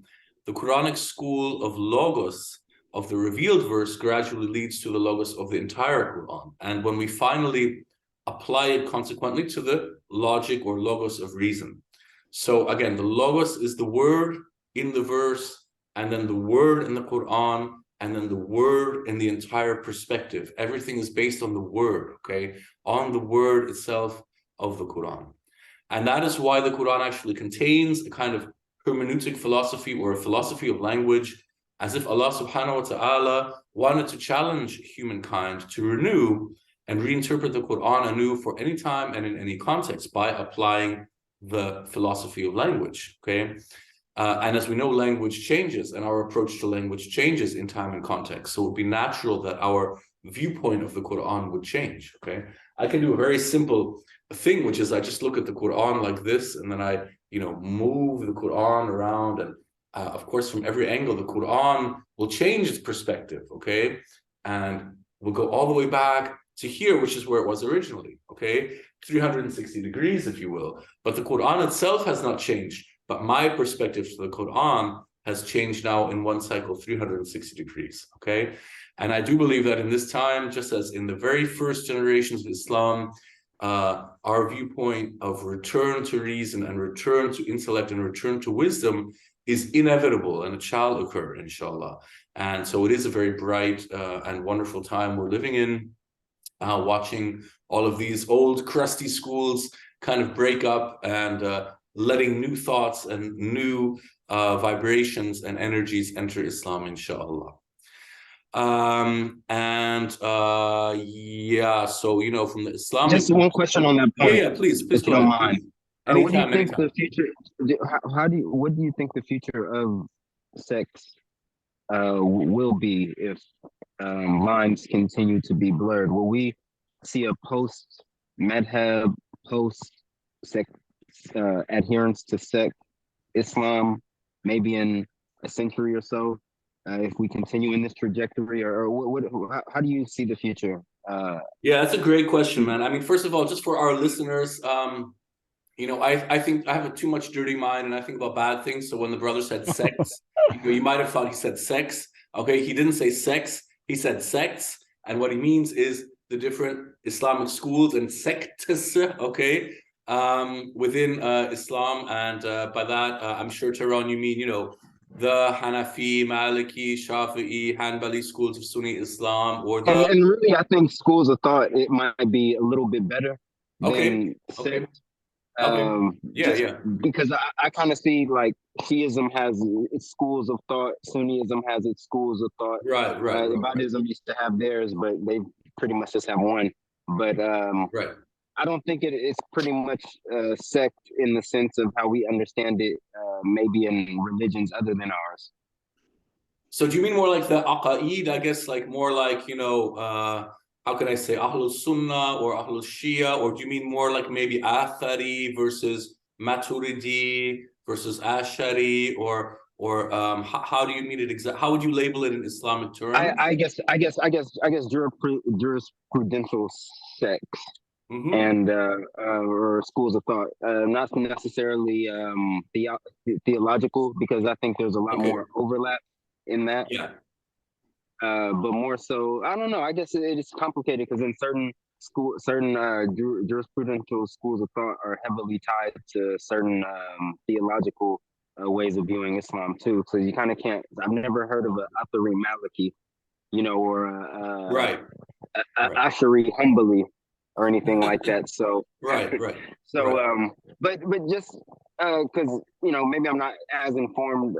the Quranic school of logos, of the revealed verse, gradually leads to the logos of the entire Quran. And when we finally apply it consequently to the logic or logos of reason. So again, the logos is the word in the verse, and then the word in the Quran, and then the word in the entire perspective. Everything is based on the word, okay? On the word itself of the Quran. And that is why the Quran actually contains a kind of hermeneutic philosophy, or a philosophy of language, as if Allah subhanahu wa ta'ala wanted to challenge humankind to renew and reinterpret the Quran anew for any time and in any context by applying the philosophy of language, okay? And as we know, language changes, and our approach to language changes in time and context. So it would be natural that our viewpoint of the Quran would change, okay? I can do a very simple thing, which is I just look at the Quran like this, and then I, you know, move the Quran around, and of course, from every angle, the Quran will change its perspective, okay? And we'll go all the way back to here, which is where it was originally, okay? 360 degrees, if you will. But the Quran itself has not changed. But my perspective to the Quran has changed now in one cycle, 360 degrees, okay? And I do believe that in this time, just as in the very first generations of Islam, our viewpoint of return to reason and return to intellect and return to wisdom is inevitable, and it shall occur, inshallah. And so it is a very bright and wonderful time we're living in, watching all of these old crusty schools kind of break up and letting new thoughts and new vibrations and energies enter Islam, inshallah. Yeah, so, you know, from the Islamic... Just one question on that point. Yeah, please if you don't mind. What do you think anytime. the future? What do you think the future of sex will be if lines continue to be blurred? Will we see a post madhab, post sect adherence to sect Islam, maybe in a century or so, if we continue in this trajectory, or how do you see the future? Yeah, that's a great question, man. I mean, first of all, just for our listeners, you know, I think I have a too much dirty mind, and I think about bad things. So when the brother said sex, you might have thought he said sex. Okay, he didn't say sex, he said sects. And what he means is the different Islamic schools and sects, okay, within Islam. And by that, I'm sure, Tehran, you mean, you know, the Hanafi, Maliki, Shafi'i, Hanbali schools of Sunni Islam, or the And really, I think schools of thought, it might be a little bit better than okay. sect. Just because I kind of see like Shiism has its schools of thought, Sunniism has its schools of thought. Right. Ibadism used to have theirs, but they pretty much just have one. But I don't think it's pretty much sect in the sense of how we understand it, maybe in religions other than ours. So do you mean more like the aqaid, I guess, like more like, how can I say, Ahl Sunnah or Ahl Shia, or do you mean more like maybe Athari versus Maturidi versus Ashari, or how do you mean it exactly? How would you label it in Islamic terms? I guess jurisprudential sects and or schools of thought, not necessarily theological, because I think there's a lot more overlap in that. But more so, I don't know. I guess it is complicated because in certain jurisprudential schools of thought are heavily tied to certain theological ways of viewing Islam too. So you kind of can't. I've never heard of a Athari Maliki, or Ashari Hanbali or anything like that. So So but just because maybe I'm not as informed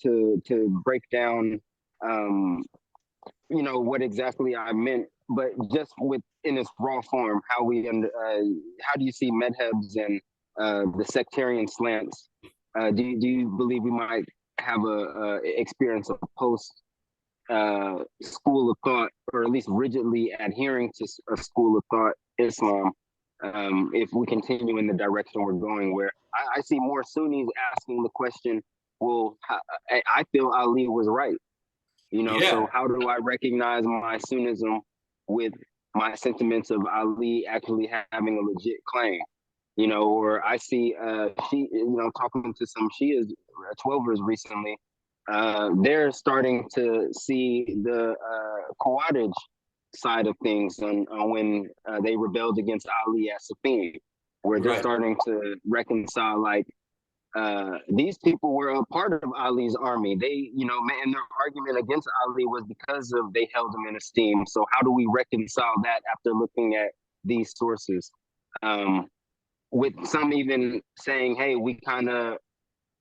to break down what exactly I meant, but just in its raw form, how do you see madhabs and the sectarian slants? Do you believe we might have a experience of post school of thought, or at least rigidly adhering to a school of thought Islam, if we continue in the direction we're going, where I see more Sunnis asking the question, well, I feel Ali was right. So how do I recognize my Sunnism with my sentiments of Ali actually having a legit claim? Or I see talking to some Shias, 12ers recently, they're starting to see the Khawarij side of things on when they rebelled against Ali as Safin, where they're starting to reconcile, like, these people were a part of Ali's army. They, and their argument against Ali was because of they held him in esteem. So how do we reconcile that after looking at these sources? With some even saying, hey, we kind of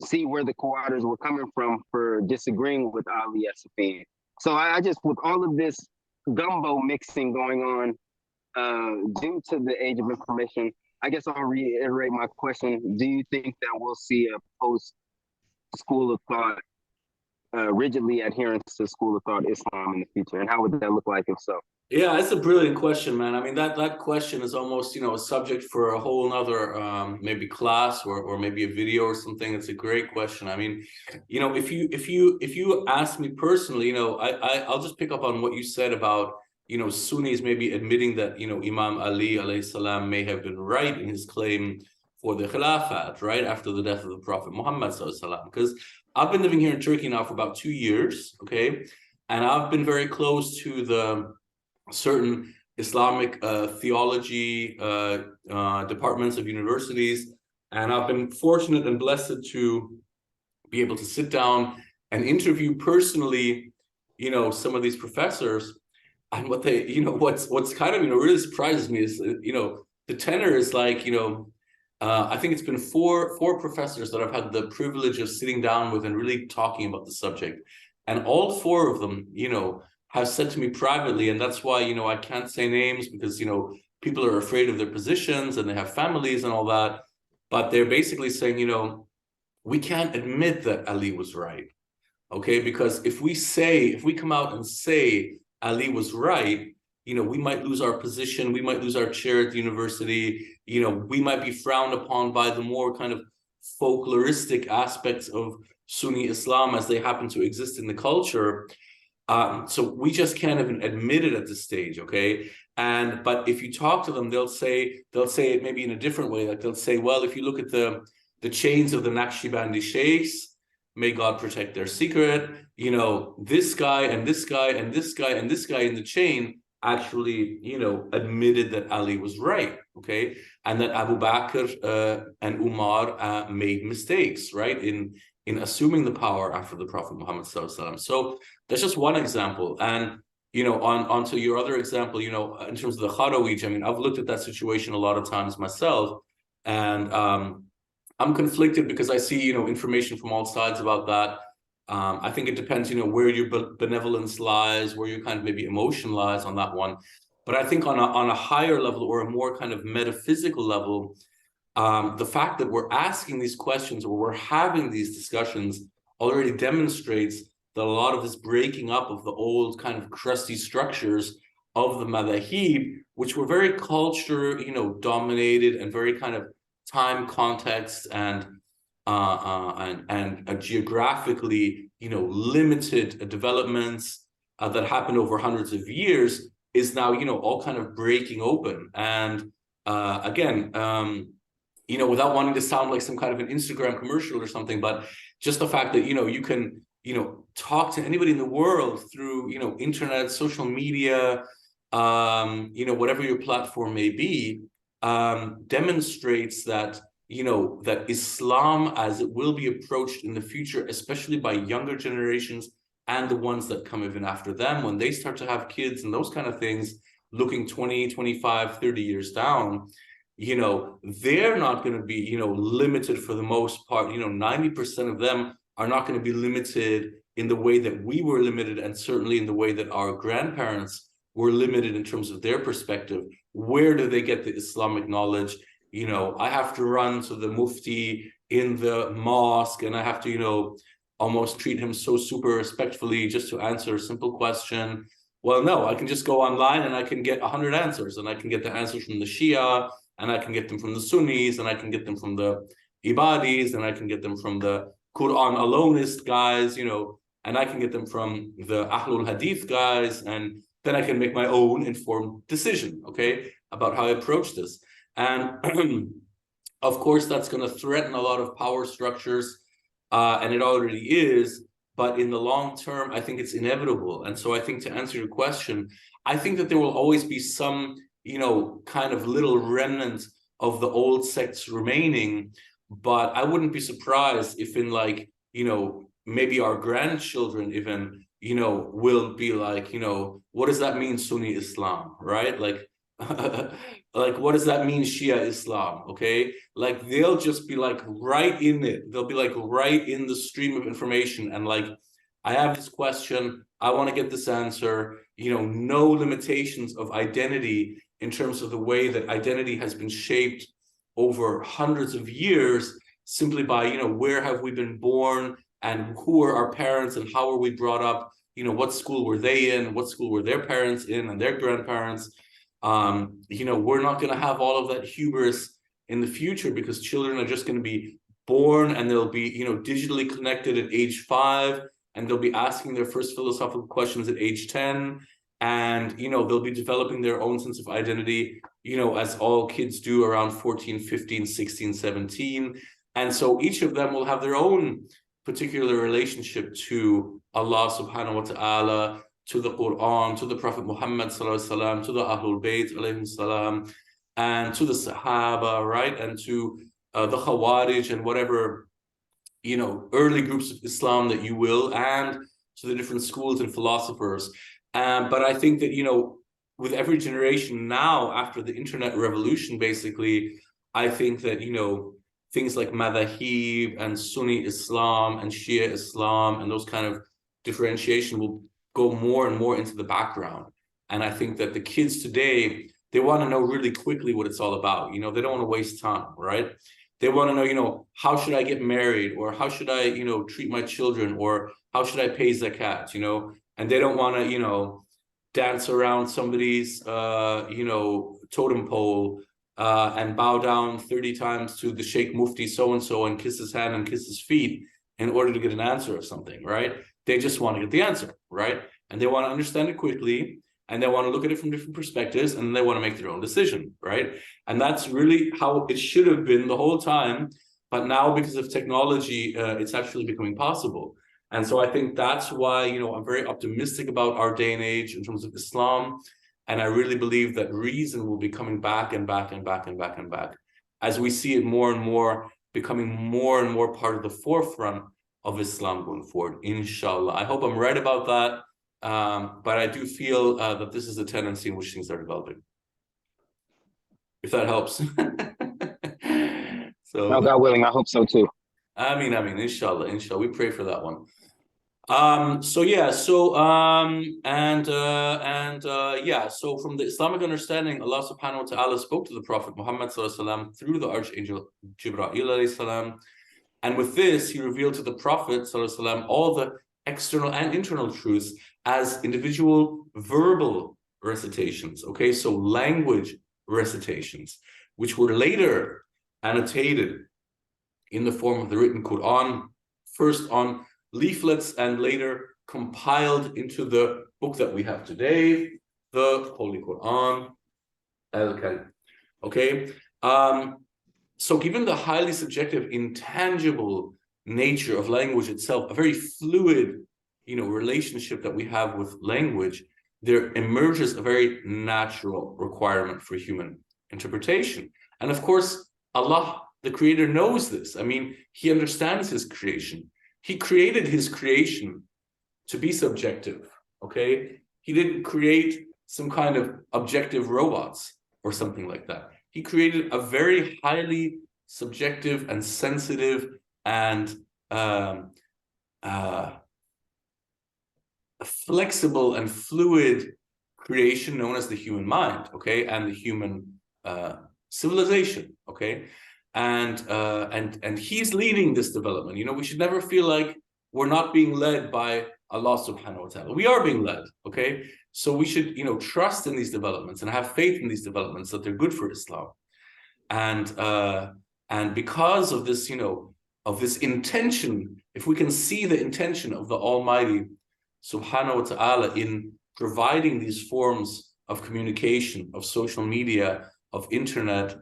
see where the Khawarijs were coming from for disagreeing with Ali as Safin. So I just, with all of this gumbo mixing going on, due to the age of information, I guess I'll reiterate my question. Do you think that we'll see a post school of thought, rigidly adherence to school of thought Islam in the future? And how would that look like if so? Yeah, that's a brilliant question, man. I mean, that question is almost, a subject for a whole nother maybe class or maybe a video or something. It's a great question. I mean, if you ask me personally, I'll just pick up on what you said about, Sunnis maybe admitting that, Imam Ali alayhi salam may have been right in his claim for the Khilafat, right, after the death of the Prophet Muhammad sallallahu alaihi wasallam. Because I've been living here in Turkey now for about 2 years, okay, and I've been very close to the certain Islamic theology departments of universities, and I've been fortunate and blessed to be able to sit down and interview personally, some of these professors. And what they, what's kind of, really surprises me is, the tenor is like, I think it's been four professors that I've had the privilege of sitting down with and really talking about the subject. And all four of them, have said to me privately, and that's why, I can't say names because, people are afraid of their positions and they have families and all that. But they're basically saying, we can't admit that Ali was right. Okay, because if we come out and say Ali was right, we might lose our position, we might lose our chair at the university, we might be frowned upon by the more kind of folkloristic aspects of Sunni Islam as they happen to exist in the culture. So we just can't even admit it at this stage, okay? But if you talk to them, they'll say it maybe in a different way. Like they'll say, well, if you look at the chains of the Naqshbandi sheikhs, may God protect their secret, this guy and this guy and this guy and this guy in the chain actually, admitted that Ali was right, okay? And that Abu Bakr and Umar made mistakes, right? In in assuming the power after the Prophet Muhammad ﷺ. So that's just one example. And, you know, onto your other example, you know, in terms of the Kharawij, I mean, I've looked at that situation a lot of times myself, and I'm conflicted because I see, you know, information from all sides about that. I think it depends, you know, where your benevolence lies, where your kind of maybe emotion lies on that one. But I think on a higher level, or a more kind of metaphysical level, the fact that we're asking these questions, or we're having these discussions, already demonstrates that a lot of this breaking up of the old kind of crusty structures of the madahib, which were very culture, you know, dominated, and very kind of time context and geographically, you know, limited developments that happened over hundreds of years, is now, you know, all kind of breaking open. And again, you know, without wanting to sound like some kind of an Instagram commercial or something, but just the fact that, you know, you can, you know, talk to anybody in the world through, you know, internet, social media, you know, whatever your platform may be, demonstrates that, you know, that Islam, as it will be approached in the future, especially by younger generations and the ones that come even after them, when they start to have kids and those kind of things, looking 20, 25, 30 years down, you know, they're not going to be, you know, limited for the most part. You know, 90% of them are not going to be limited in the way that we were limited, and certainly in the way that our grandparents were limited in terms of their perspective. Where do they get the Islamic knowledge? You know, I have to run to the mufti in the mosque, and I have to, you know, almost treat him so super respectfully just to answer a simple question. Well, no, I can just go online and I can get 100 answers, and I can get the answers from the Shia, and I can get them from the Sunnis, and I can get them from the Ibadis, and I can get them from the Qur'an alonist guys, you know, and I can get them from the Ahl al Hadith guys, and then I can make my own informed decision, okay, about how I approach this. And of course, that's going to threaten a lot of power structures, and it already is. But in the long term, I think it's inevitable. And so I think, to answer your question, I think that there will always be some, you know, kind of little remnant of the old sects remaining. But I wouldn't be surprised if in, like, you know, maybe our grandchildren even, you know, will be like, you know, what does that mean, Sunni Islam, right? Like, like, what does that mean, Shia Islam? Okay, like, they'll just be like right in it. They'll be like right in the stream of information, and like, I have this question, I want to get this answer. You know, no limitations of identity in terms of the way that identity has been shaped over hundreds of years, simply by, you know, where have we been born, and who are our parents, and how are we brought up? You know, what school were they in? What school were their parents in, and their grandparents? You know, we're not going to have all of that hubris in the future, because children are just going to be born, and they'll be, you know, digitally connected at age 5, and they'll be asking their first philosophical questions at age 10, and, you know, they'll be developing their own sense of identity, you know, as all kids do around 14, 15, 16, 17. And so each of them will have their own particular relationship to Allah subhanahu wa ta'ala, to the Qur'an, to the Prophet Muhammad sallallahu alaihi wasallam, to the Ahl al Bayt alayhim salam, and to the Sahaba, right? And to the Khawarij, and whatever, you know, early groups of Islam that you will, and to the different schools and philosophers. But I think that, you know, with every generation now, after the internet revolution, basically, I think that, you know, things like Madahib and Sunni Islam and Shia Islam and those kind of differentiation will go more and more into the background. And I think that the kids today, they want to know really quickly what it's all about. You know, they don't want to waste time, right? They want to know, you know, how should I get married, or how should I, you know, treat my children, or how should I pay zakat, you know? And they don't want to, you know, dance around somebody's, you know, totem pole, and bow down 30 times to the Sheikh Mufti so-and-so, and kiss his hand and kiss his feet in order to get an answer of something, right? They just want to get the answer, right? And they want to understand it quickly, and they want to look at it from different perspectives, and they want to make their own decision, right? And that's really how it should have been the whole time. But now, because of technology, it's actually becoming possible. And so I think that's why, you know, I'm very optimistic about our day and age in terms of Islam. And I really believe that reason will be coming back and back and back and back and back, as we see it more and more becoming more and more part of the forefront of Islam going forward, inshallah. I hope I'm right about that, but I do feel that this is a tendency in which things are developing. If that helps. So, No, God willing, I hope so too. I mean, inshallah, we pray for that one. So from the Islamic understanding, Allah subhanahu wa ta'ala spoke to the Prophet Muhammad sallallahu alaihi wasallam through the Archangel Jibreel alayhi salam, and with this he revealed to the Prophet sallallahu alaihi wasallam all the external and internal truths as individual verbal recitations, okay, so language recitations, which were later annotated in the form of the written Qur'an, first on leaflets and later compiled into the book that we have today, the Holy Qur'an al-Karim. Okay, so given the highly subjective, intangible nature of language itself, a very fluid, relationship that we have with language, there emerges a very natural requirement for human interpretation. And of course, Allah, the Creator, knows this. I mean, He understands His creation. He created His creation to be subjective, okay? He didn't create some kind of objective robots or something like that. He created a very highly subjective and sensitive and flexible and fluid creation known as the human mind, okay, and the human civilization, okay, and He's leading this development. We should never feel like we're not being led by Allah subhanahu wa ta'ala. We are being led, okay, so we should trust in these developments and have faith in these developments that they're good for Islam, and because of this of this intention, if we can see the intention of the Almighty subhanahu wa ta'ala in providing these forms of communication, of social media, of internet,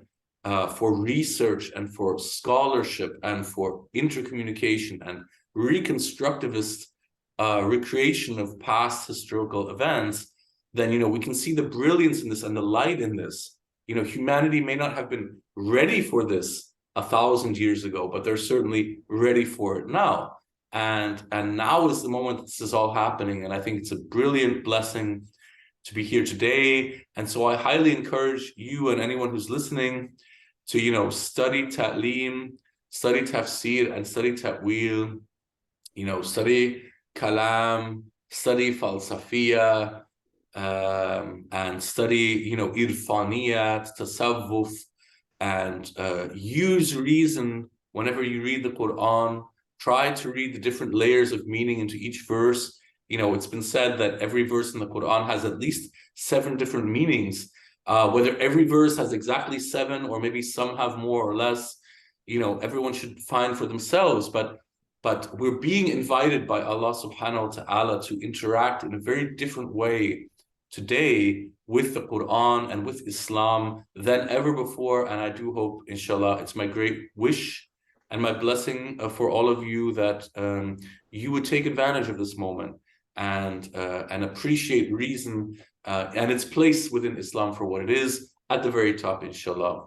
for research and for scholarship and for intercommunication and reconstructivist recreation of past historical events, then we can see the brilliance in this and the light in this. Humanity may not have been ready for this 1,000 years ago, but they're certainly ready for it now. And now is the moment this is all happening. And I think it's a brilliant blessing to be here today. And so I highly encourage you and anyone who's listening to, study Ta'lim, study Tafsir, and study Ta'wil, study Kalam, study Falsafiyya, and study, Irfaniyat, Tasawwuf, and use reason whenever you read the Qur'an. Try to read the different layers of meaning into each verse. It's been said that every verse in the Qur'an has at least 7 different meanings. Whether every verse has exactly 7 or maybe some have more or less, everyone should find for themselves. But we're being invited by Allah subhanahu wa ta'ala to interact in a very different way today with the Qur'an and with Islam than ever before. And I do hope, inshallah, it's my great wish and my blessing for all of you that you would take advantage of this moment and appreciate reason and its place within Islam for what it is at the very top, inshallah.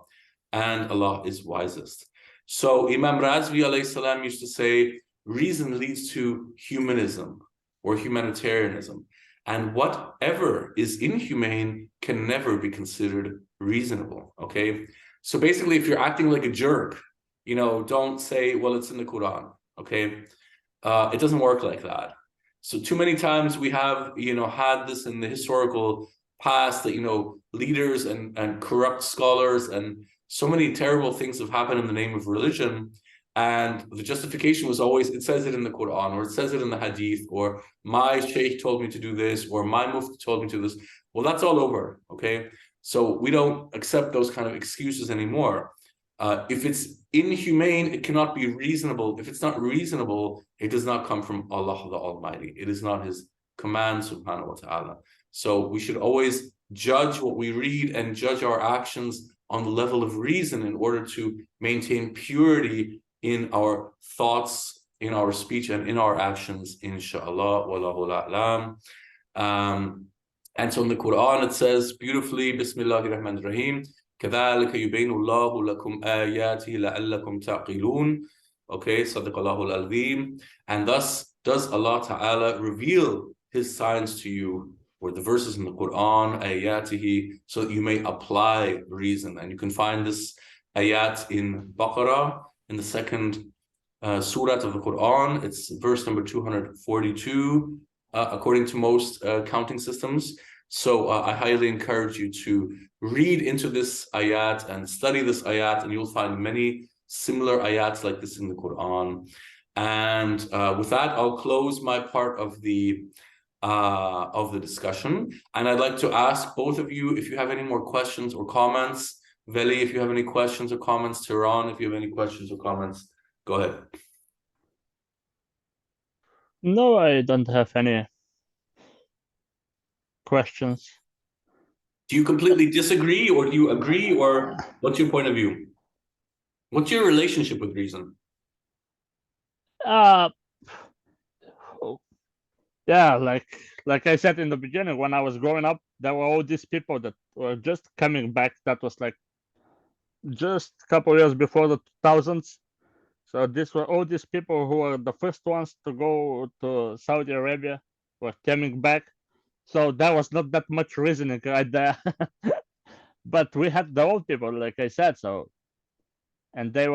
And Allah is wisest. So Imam Razvi alayhi salam used to say, reason leads to humanism or humanitarianism. And whatever is inhumane can never be considered reasonable, okay? So basically, if you're acting like a jerk, don't say, well, it's in the Quran, okay? It doesn't work like that. So too many times we have, had this in the historical past that, leaders and corrupt scholars and so many terrible things have happened in the name of religion. And the justification was always, it says it in the Quran, or it says it in the Hadith, or my sheikh told me to do this, or my mufti told me to do this. Well, that's all over, okay? So we don't accept those kind of excuses anymore. If it's inhumane, it cannot be reasonable. If it's not reasonable, it does not come from Allah the Almighty. It is not His command, subhanahu wa ta'ala. So we should always judge what we read and judge our actions on the level of reason in order to maintain purity in our thoughts, in our speech, and in our actions, inshallah. Wallahu a'lam. And so in the Quran it says beautifully, Bismillahir Rahmanir Rahim, كذلك يبين الله لكم آياته لعلكم تعقلون Okay, Sadaqallahu al-Azim. And thus does Allah Ta'ala reveal His signs to you, or the verses in the Quran, ayatihi, so that you may apply reason. And you can find this ayat in Baqarah, in the second surah of the Quran. It's verse number 242, according to most counting systems. So I highly encourage you to read into this ayat and study this ayat, and you'll find many similar ayats like this in the Quran. And with that, I'll close my part of the discussion. And I'd like to ask both of you if you have any more questions or comments. Veli, if you have any questions or comments. Tehran, if you have any questions or comments, go ahead. No, I don't have any questions. Do you completely disagree, or do you agree, or what's your point of view? What's your relationship with reason? Yeah, like I said in the beginning, when I was growing up, there were all these people that were just coming back. That was like just a couple years before the 2000s. So these were all these people who were the first ones to go to Saudi Arabia, were coming back. So there was not that much reasoning right there. But we had the old people, like I said, so, and they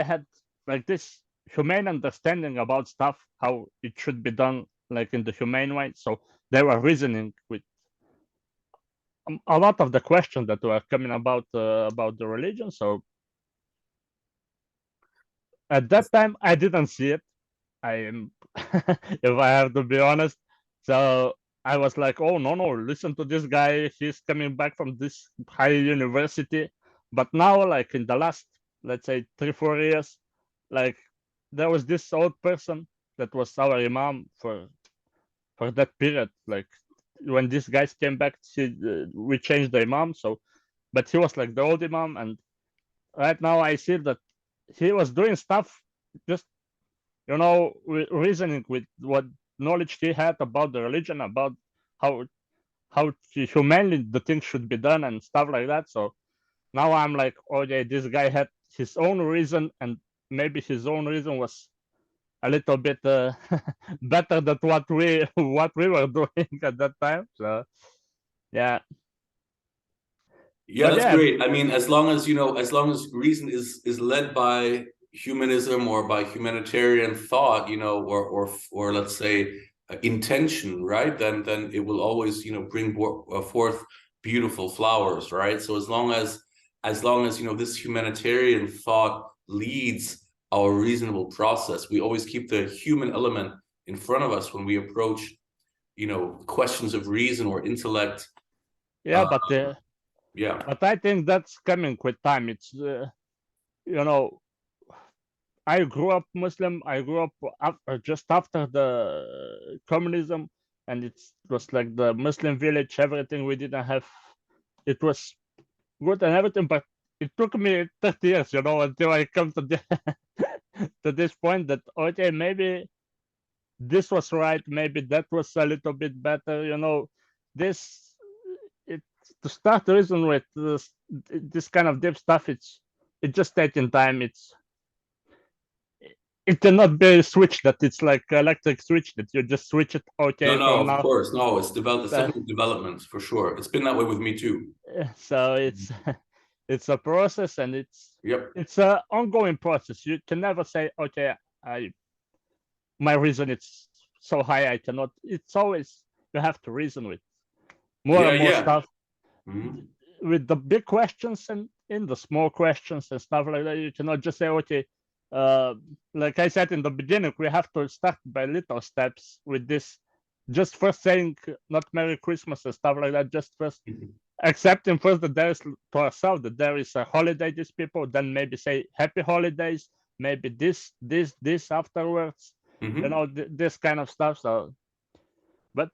had like this humane understanding about stuff, how it should be done, like in the humane way. So they were reasoning with a lot of the questions that were coming about the religion. So at that time, I didn't see it. I am, if I have to be honest. So I was like, oh no, listen to this guy. He's coming back from this high university. But now, like in the last, let's say 3-4 years, like there was this old person that was our imam for that period. Like when these guys came back, we changed the imam. So, but he was like the old imam, and right now I see that he was doing stuff just reasoning with what knowledge he had about the religion, about how humanly the thing should be done and stuff like that. So now I'm like, okay, this guy had his own reason, and maybe his own reason was a little bit better than what we were doing at that time. So yeah. Yeah, But that's yeah, great. I mean, as long as as long as reason is led by humanism or by humanitarian thought, or let's say intention, right? Then it will always bring forth beautiful flowers, right? So as long as this humanitarian thought leads our reasonable process, we always keep the human element in front of us when we approach questions of reason or intellect. yeah, Yeah. but I think that's coming with time. It's I grew up Muslim. I grew up just after the communism, and it was like the Muslim village. Everything we didn't have, it was good and everything. But it took me 30 years, until I come to to this point that okay, maybe this was right, maybe that was a little bit better. This it to start to reason with this kind of deep stuff. It just taking time. It cannot be switched that it's like electric switch that you just switch it okay No, from of now. course. No, it's So, definitely development for sure. It's been that way with me too. so it's a process, and Yep. it's a ongoing process. You can never say okay, my reason it's so high I cannot. It's always you have to reason with more Yeah, and more yeah. stuff Mhm. with the big questions and in the small questions and stuff like that. You cannot just say okay, like I said in the beginning, we have to start by little steps with this. Just first saying not Merry Christmas and stuff like that. Just first accepting first that there is to ourselves that there is a holiday. These people then maybe say happy holidays. Maybe this afterwards. Mhm. This kind of stuff. So, but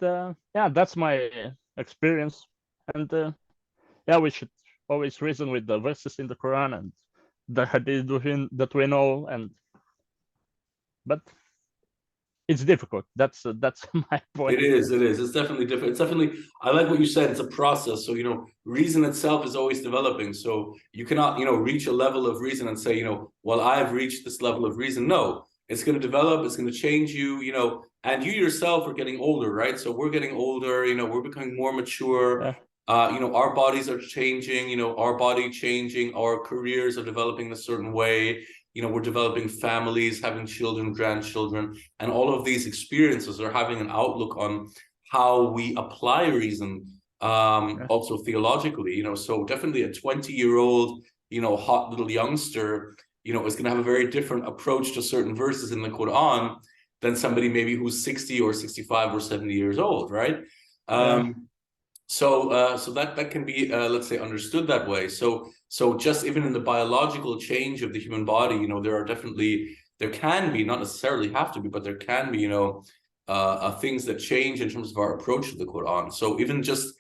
yeah, that's my experience, and yeah, we should always reason with the verses in the Quran and the hadith that we know, but it's difficult. That's my point. It is. It's definitely different. It's definitely, I like what you said. It's a process. So, reason itself is always developing. So you cannot, reach a level of reason and say, well, I've reached this level of reason. No, it's going to develop. It's going to change you, and you yourself are getting older, right? So we're getting older, we're becoming more mature. Yeah. Our bodies are changing, our body changing, our careers are developing a certain way. We're developing families, having children, grandchildren, and all of these experiences are having an outlook on how we apply reason, also theologically, so definitely a 20-year-old, hot little youngster, is going to have a very different approach to certain verses in the Quran than somebody maybe who's 60 or 65 or 70 years old, right? So that can be, let's say, understood that way. So just even in the biological change of the human body, there can be, not necessarily have to be, but there can be, things that change in terms of our approach to the Quran. So even just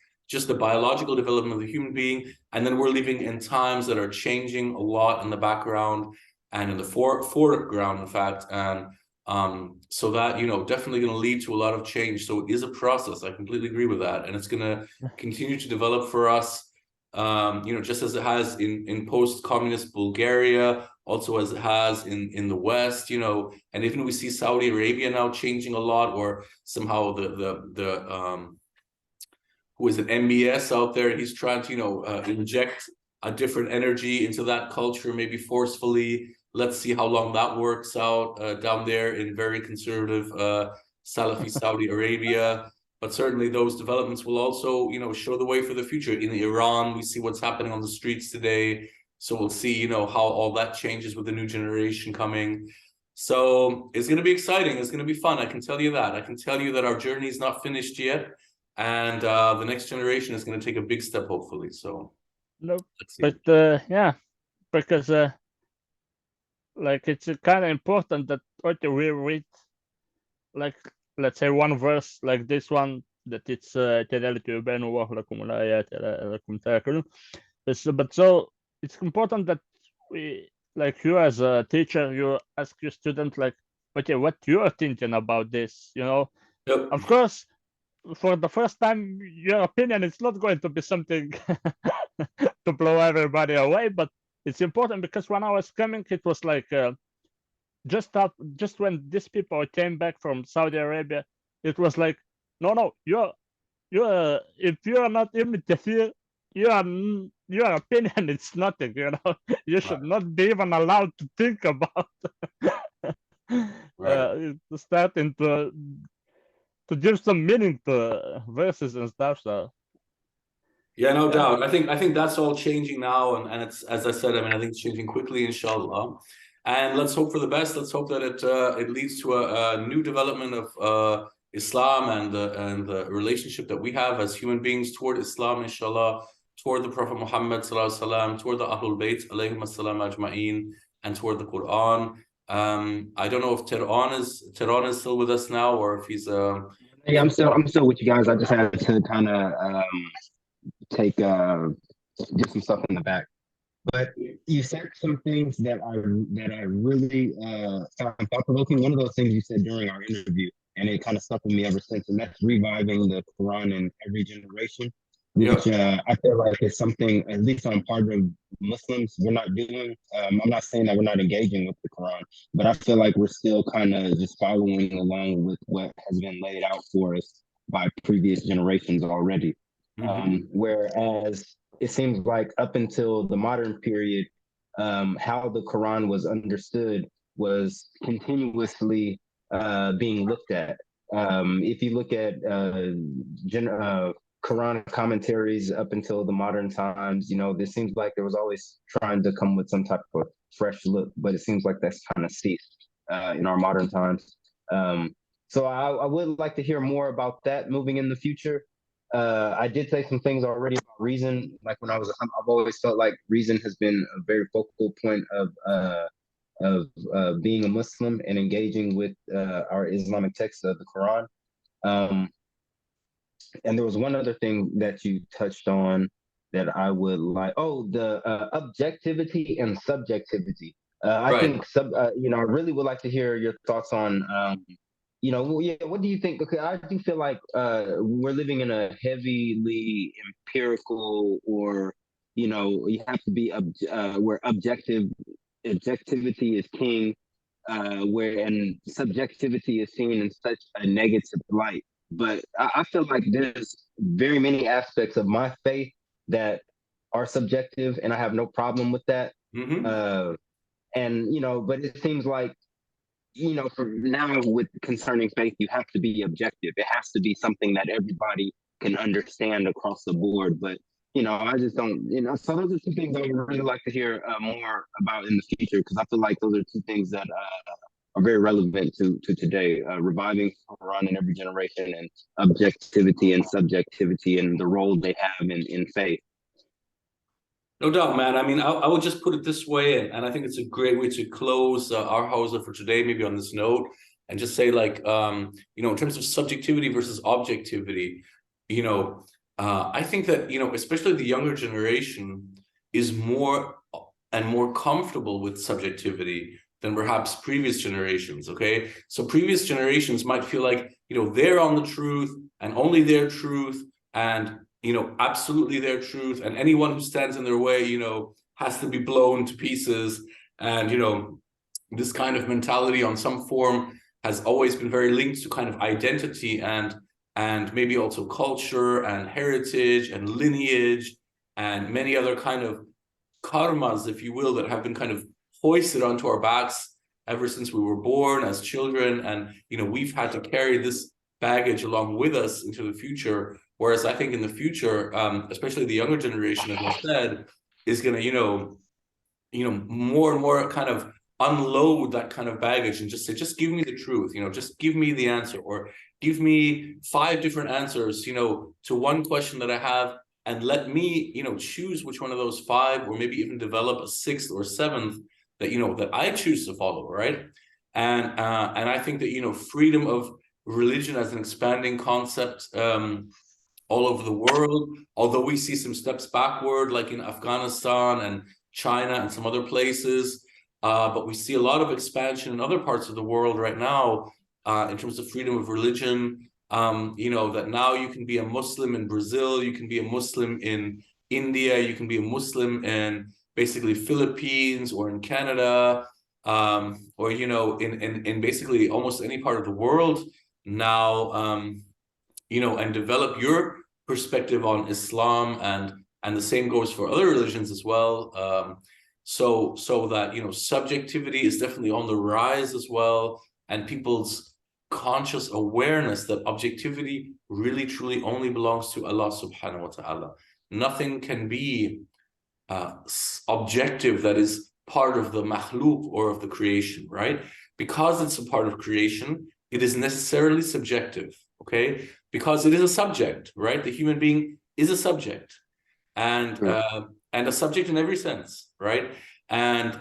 the biological development of the human being, and then we're living in times that are changing a lot in the background and in the foreground, in fact, and so that, definitely going to lead to a lot of change. So it is a process. I completely agree with that. And it's going to continue to develop for us, just as it has in post-communist Bulgaria, also as it has in the West, and even we see Saudi Arabia now changing a lot, or somehow the who is it, MBS out there, he's trying to, inject a different energy into that culture, maybe forcefully. Let's see how long that works out down there in very conservative Salafi Saudi Arabia. But certainly those developments will also, show the way for the future. In Iran, we see what's happening on the streets today. So we'll see, how all that changes with the new generation coming. So it's going to be exciting. It's going to be fun. I can tell you that. I can tell you that our journey is not finished yet. And the next generation is going to take a big step, hopefully. So, no, but because like it's kind of important that we read, like, let's say one verse like this one, that it's but so it's important that we, like, you as a teacher, you ask your student, like, okay, what you are thinking about this, Yep. Of course, for the first time, your opinion is not going to be something to blow everybody away, but it's important because when I was coming, it was like just when these people came back from Saudi Arabia, it was like, no, you're if you are not Ibn Kathir, your opinion is nothing, you should not be even allowed to think about starting to give some meaning to verses and stuff. So yeah, no doubt. I think that's all changing now, and it's, as I said, I think it's changing quickly, inshallah. And let's hope for the best. Let's hope that it leads to a new development of Islam and the relationship that we have as human beings toward Islam, inshallah, toward the Prophet Muhammad sallallahu alaihi wasallam, toward the Ahl al Bayt alayhim assalam ajma'in, and toward the Qur'an. I don't know if Tehran is still with us now, or if he's Yeah, I'm still with you guys. I just had to kind of take get some stuff in the back. But you said some things that I really found thought-provoking. One of those things you said during our interview, and it kind of stuck with me ever since, and that's reviving the Quran in every generation, which I feel like is something, at least on part of Muslims, we're not doing. I'm not saying that we're not engaging with the Quran, but I feel like we're still kind of just following along with what has been laid out for us by previous generations already. Whereas it seems like up until the modern period, how the Quran was understood was continuously being looked at. If you look at Quran commentaries up until the modern times, this seems like there was always trying to come with some type of fresh look, but it seems like that's kind of ceased in our modern times. So I would like to hear more about that moving in the future. I did say some things already about reason. Like when I've always felt like reason has been a very focal point of being a Muslim and engaging with our Islamic text of the Quran. And there was one other thing that you touched on that I would like. Oh, the objectivity and subjectivity. I think I really would like to hear your thoughts on yeah, what do you think? Okay, I do feel like we're living in a heavily empirical, or you have to be where objectivity is king, where and subjectivity is seen in such a negative light. But I feel like there's very many aspects of my faith that are subjective, and I have no problem with that. Uh, and but it seems like for now, with concerning faith, you have to be objective. It has to be something that everybody can understand across the board. But I just don't. So those are two things I would really like to hear more about in the future, because I feel like those are two things that are very relevant to today. Reviving Quran in every generation, and objectivity and subjectivity, and the role they have in faith. No doubt, man. I mean, I would just put it this way, and I think it's a great way to close our Hawza for today, maybe on this note, and just say, like, in terms of subjectivity versus objectivity, I think that, especially the younger generation is more and more comfortable with subjectivity than perhaps previous generations, okay? So previous generations might feel like, they're on the truth and only their truth, and absolutely their truth, and anyone who stands in their way, has to be blown to pieces. And, this kind of mentality on some form has always been very linked to kind of identity and maybe also culture and heritage and lineage and many other kind of karmas, if you will, that have been kind of hoisted onto our backs ever since we were born as children. And, we've had to carry this baggage along with us into the future. Whereas I think in the future, especially the younger generation, as I said, is going to, more and more kind of unload that kind of baggage and just say, just give me the truth, just give me the answer, or give me 5 different answers, to one question that I have, and let me, choose which one of those 5, or maybe even develop a 6th or 7th that, that I choose to follow, right? And I think that, freedom of religion as an expanding concept all over the world, although we see some steps backward, like in Afghanistan and China and some other places, but we see a lot of expansion in other parts of the world right now in terms of freedom of religion. That now you can be a Muslim in Brazil, you can be a Muslim in India, you can be a Muslim in basically Philippines or in Canada, or in basically almost any part of the world now, and develop your perspective on Islam, and the same goes for other religions as well. So that subjectivity is definitely on the rise as well, and people's conscious awareness that objectivity really truly only belongs to Allah subhanahu wa ta'ala. Nothing can be objective that is part of the makhluk or of the creation, right? Because it's a part of creation, it is necessarily subjective, okay? Because it is a subject, right? The human being is a subject, and a subject in every sense, right? And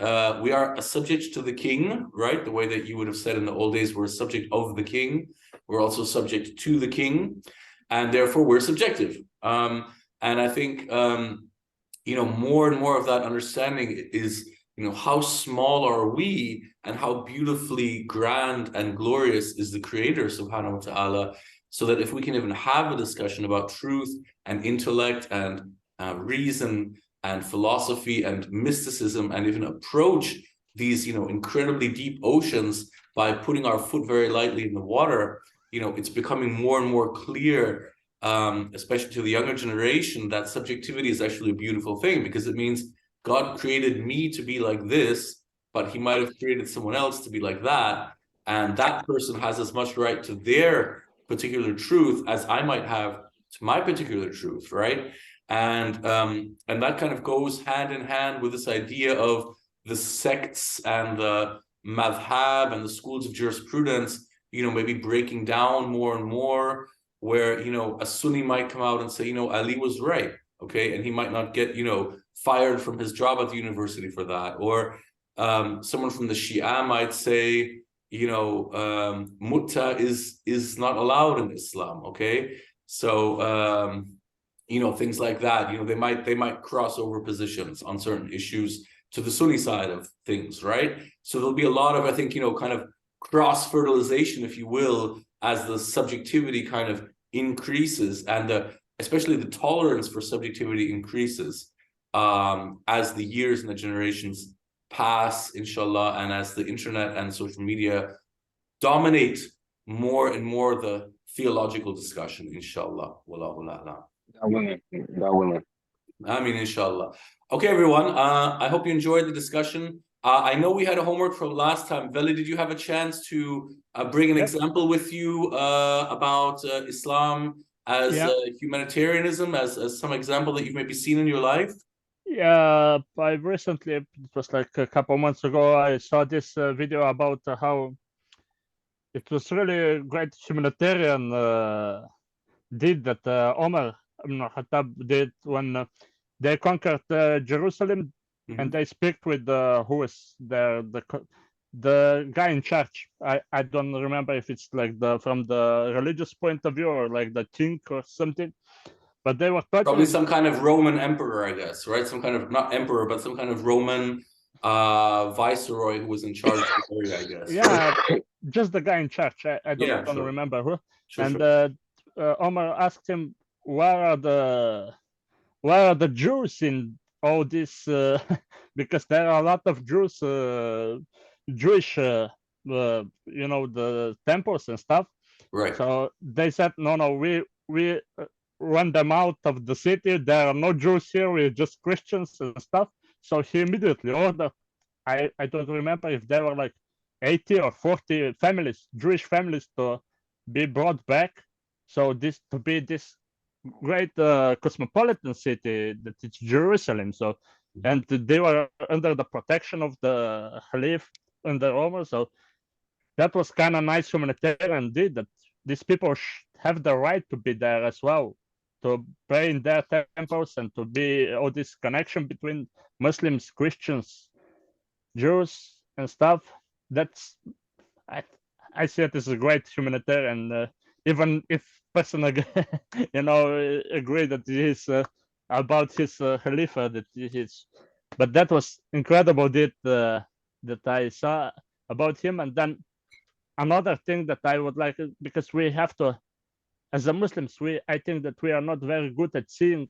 we are a subject to the king, right? The way that you would have said in the old days, we're a subject of the king. We're also subject to the king, and therefore we're subjective. And I think, more and more of that understanding is, how small are we, and how beautifully grand and glorious is the Creator, subhanahu wa ta'ala, so that if we can even have a discussion about truth and intellect and reason and philosophy and mysticism, and even approach these, incredibly deep oceans by putting our foot very lightly in the water, it's becoming more and more clear, especially to the younger generation, that subjectivity is actually a beautiful thing, because it means God created me to be like this, but he might have created someone else to be like that. And that person has as much right to their particular truth as I might have to my particular truth, right? And that kind of goes hand in hand with this idea of the sects and the madhab and the schools of jurisprudence, maybe breaking down more and more, where, a Sunni might come out and say, Ali was right, okay? And he might not get, fired from his job at the university for that. Or someone from the Shia might say, mutta is not allowed in Islam, okay? So, things like that, they might cross over positions on certain issues to the Sunni side of things, right? So there'll be a lot of, I think, kind of cross-fertilization, if you will, as the subjectivity kind of increases, and especially the tolerance for subjectivity increases as the years and the generations pass, inshallah, and as the internet and social media dominate more and more the theological discussion, inshallah. Wallahu a'lam. God willing. I mean, inshallah. Okay, everyone. I hope you enjoyed the discussion. I know we had a homework from last time. Veli, did you have a chance to bring an example with you about Islam as humanitarianism, as some example that you've maybe seen in your life? Yeah, I recently, it was like a couple months ago, I saw this video about how it was really a great humanitarian deed that Omar ibn Khattab did when they conquered Jerusalem, and they speak with who was the guy in charge. I don't remember if it's like from the religious point of view or like the king or something, but they were talking. Probably some kind of Roman emperor, I guess, right? Some kind of, not emperor, but some kind of Roman viceroy who was in charge of the area, I guess. Yeah, just the guy in charge. I don't sure. remember who. Sure. Omar asked him, where are the Jews in all this? Because there are a lot of Jews, Jewish, the temples and stuff. Right. So they said, no, we run them out of the city. There are no Jews here. We're just Christians and stuff. So he immediately ordered. I don't remember if there were like 80 or 40 families, Jewish families, to be brought back. So this to be this great cosmopolitan city that it's Jerusalem. So, and they were under the protection of the Khalif under Omar. So that was kind of nice humanitarian deed that these people have the right to be there as well, to pray in their temples and to be all this connection between Muslims, Christians, Jews and stuff. That's I see it as a great humanitarian, even if person agree that he's about his Khalifa, that he's, but that was incredible that I saw about him. And then another thing that I would like, because we have to, as a Muslims, I think that we are not very good at seeing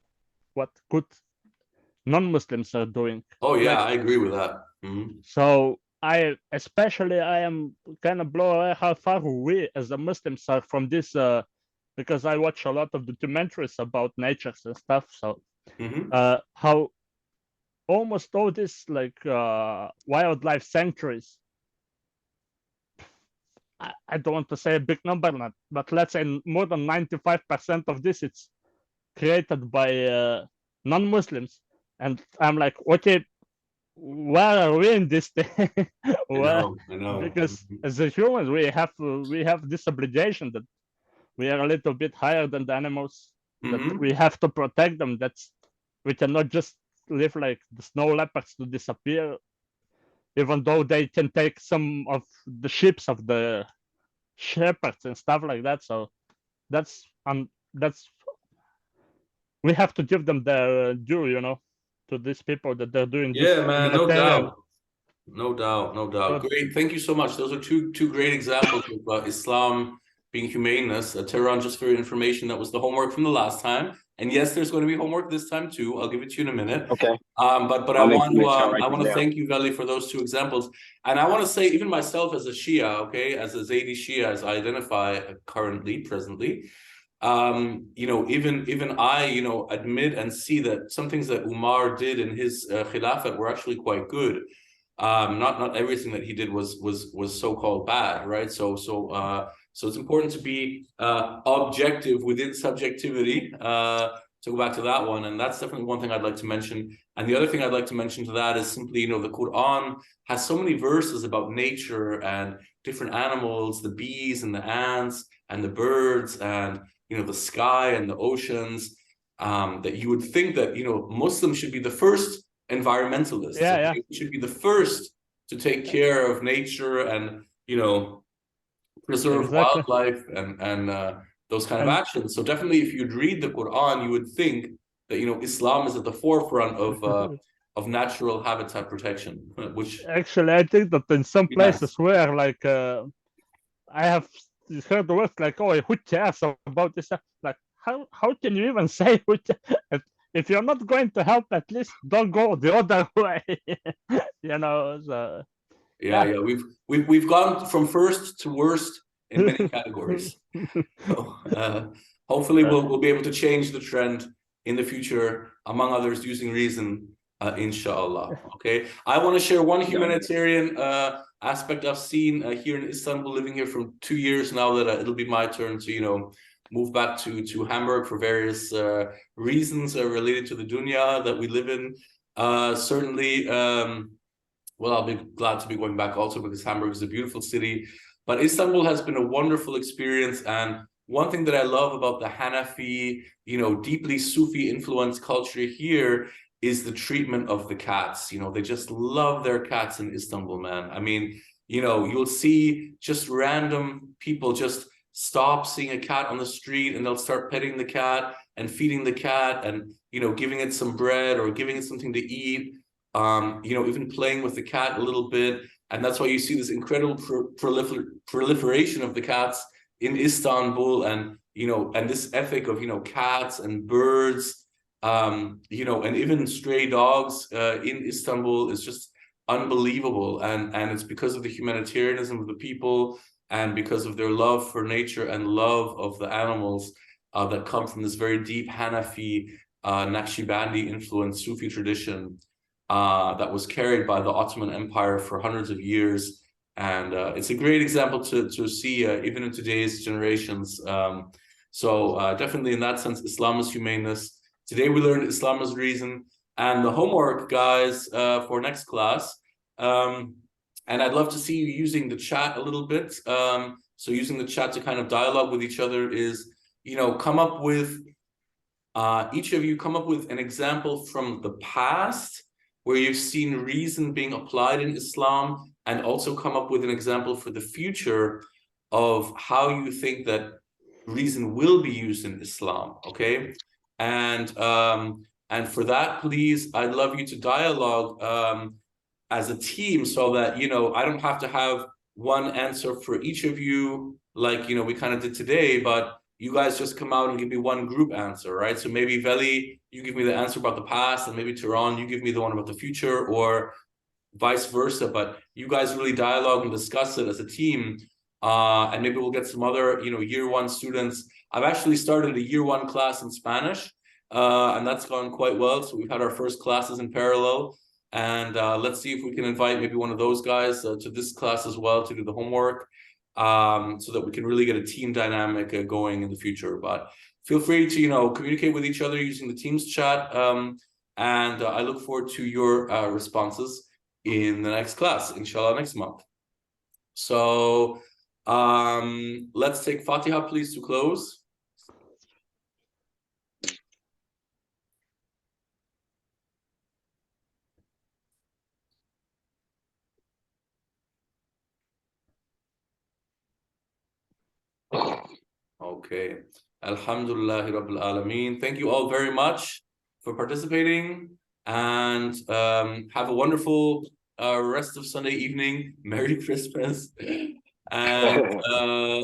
what good non-Muslims are doing. Oh yeah, I agree with that. So I am kind of blown away how far we as the Muslims are from this, because I watch a lot of documentaries about nature and stuff. So how almost all this like wildlife sanctuaries, I don't want to say a big number, but let's say more than 95% of this it's created by non-Muslims. And I'm like, okay, where are we in this thing? I know. Because as a humans, we have this obligation that we are a little bit higher than the animals, that we have to protect them. We cannot just leave like the snow leopards to disappear, even though they can take some of the sheep of the shepherds and stuff like that. So that's we have to give them their due, to these people that they're doing this. Yeah, man, no doubt. Great, thank you so much. Those are two great examples of Islam being humaneness. Tehran, just for your information, that was the homework from the last time. And yes, there's going to be homework this time too. I'll give it to you in a minute. Okay. But I want to thank you, Veli, for those two examples. And I want to say, even myself as a Shia, okay, as a Zaydi Shia, as I identify presently, even I, admit and see that some things that Umar did in his Khilafat were actually quite good. Not everything that he did was so-called bad, right? So it's important to be objective within subjectivity, to go back to that one. And that's definitely one thing I'd like to mention. And the other thing I'd like to mention to that is simply, the Qur'an has so many verses about nature and different animals, the bees and the ants and the birds and, the sky and the oceans, that you would think that, Muslims should be the first environmentalists. Yeah. Should be the first to take care of nature and, preserve wildlife and those kind of actions. So definitely, if you'd read the Quran, you would think that Islam is at the forefront of natural habitat protection. Which actually, I think that in some places where like I have heard the words like, "Oh, who cares about this?" Like, how can you even say who cares? If you're not going to help, at least don't go the other way. You know. So, yeah. We've gone from first to worst in many categories. So, hopefully we'll be able to change the trend in the future, among others, using reason, inshallah. Okay, I want to share one humanitarian aspect I've seen here in Istanbul, living here for 2 years now, that it'll be my turn to move back to Hamburg for various reasons related to the dunya that we live in. Certainly, well, I'll be glad to be going back also, because Hamburg is a beautiful city. But Istanbul has been a wonderful experience. And one thing that I love about the Hanafi, deeply Sufi influenced culture here is the treatment of the cats. They just love their cats in Istanbul, man. I mean, you'll see just random people just stop seeing a cat on the street, and they'll start petting the cat and feeding the cat, and giving it some bread or giving it something to eat, even playing with the cat a little bit. And that's why you see this incredible proliferation of the cats in Istanbul, and and this ethic of cats and birds, and even stray dogs in Istanbul is just unbelievable. And it's because of the humanitarianism of the people, and because of their love for nature and love of the animals that come from this very deep Hanafi, Naqshbandi influenced Sufi tradition that was carried by the Ottoman Empire for hundreds of years. And it's a great example to see even in today's generations. So definitely in that sense, Islam is humaneness. Today we learned Islam is reason. And the homework, guys, for next class, and I'd love to see you using the chat a little bit. So using the chat to kind of dialogue with each other is, come up with, each of you come up with an example from the past where you've seen reason being applied in Islam, and also come up with an example for the future of how you think that reason will be used in Islam, okay? And for that, please, I'd love you to dialogue as a team, so that, I don't have to have one answer for each of you, like, we kind of did today, but you guys just come out and give me one group answer, right? So maybe Veli, you give me the answer about the past, and maybe Tehran, you give me the one about the future, or vice versa. But you guys really dialogue and discuss it as a team, and maybe we'll get some other, year one students. I've actually started a year one class in Spanish, and that's gone quite well. So we've had our first classes in parallel, and let's see if we can invite maybe one of those guys to this class as well to do the homework, so that we can really get a team dynamic going in the future. But feel free to communicate with each other using the Teams chat, and I look forward to your responses in the next class, inshallah, next month. So let's take Fatiha, please, to close. Okay. Alhamdulillah Rabbil Alameen. Thank you all very much for participating, and have a wonderful rest of Sunday evening. Merry Christmas. And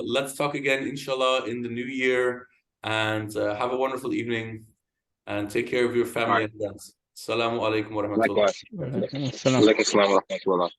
let's talk again, inshallah, in the new year. And have a wonderful evening, and take care of your family and friends. Assalamu alaikum wa rahmatullah. Likewise. Salam. Alaikum salam wa rahmatullah.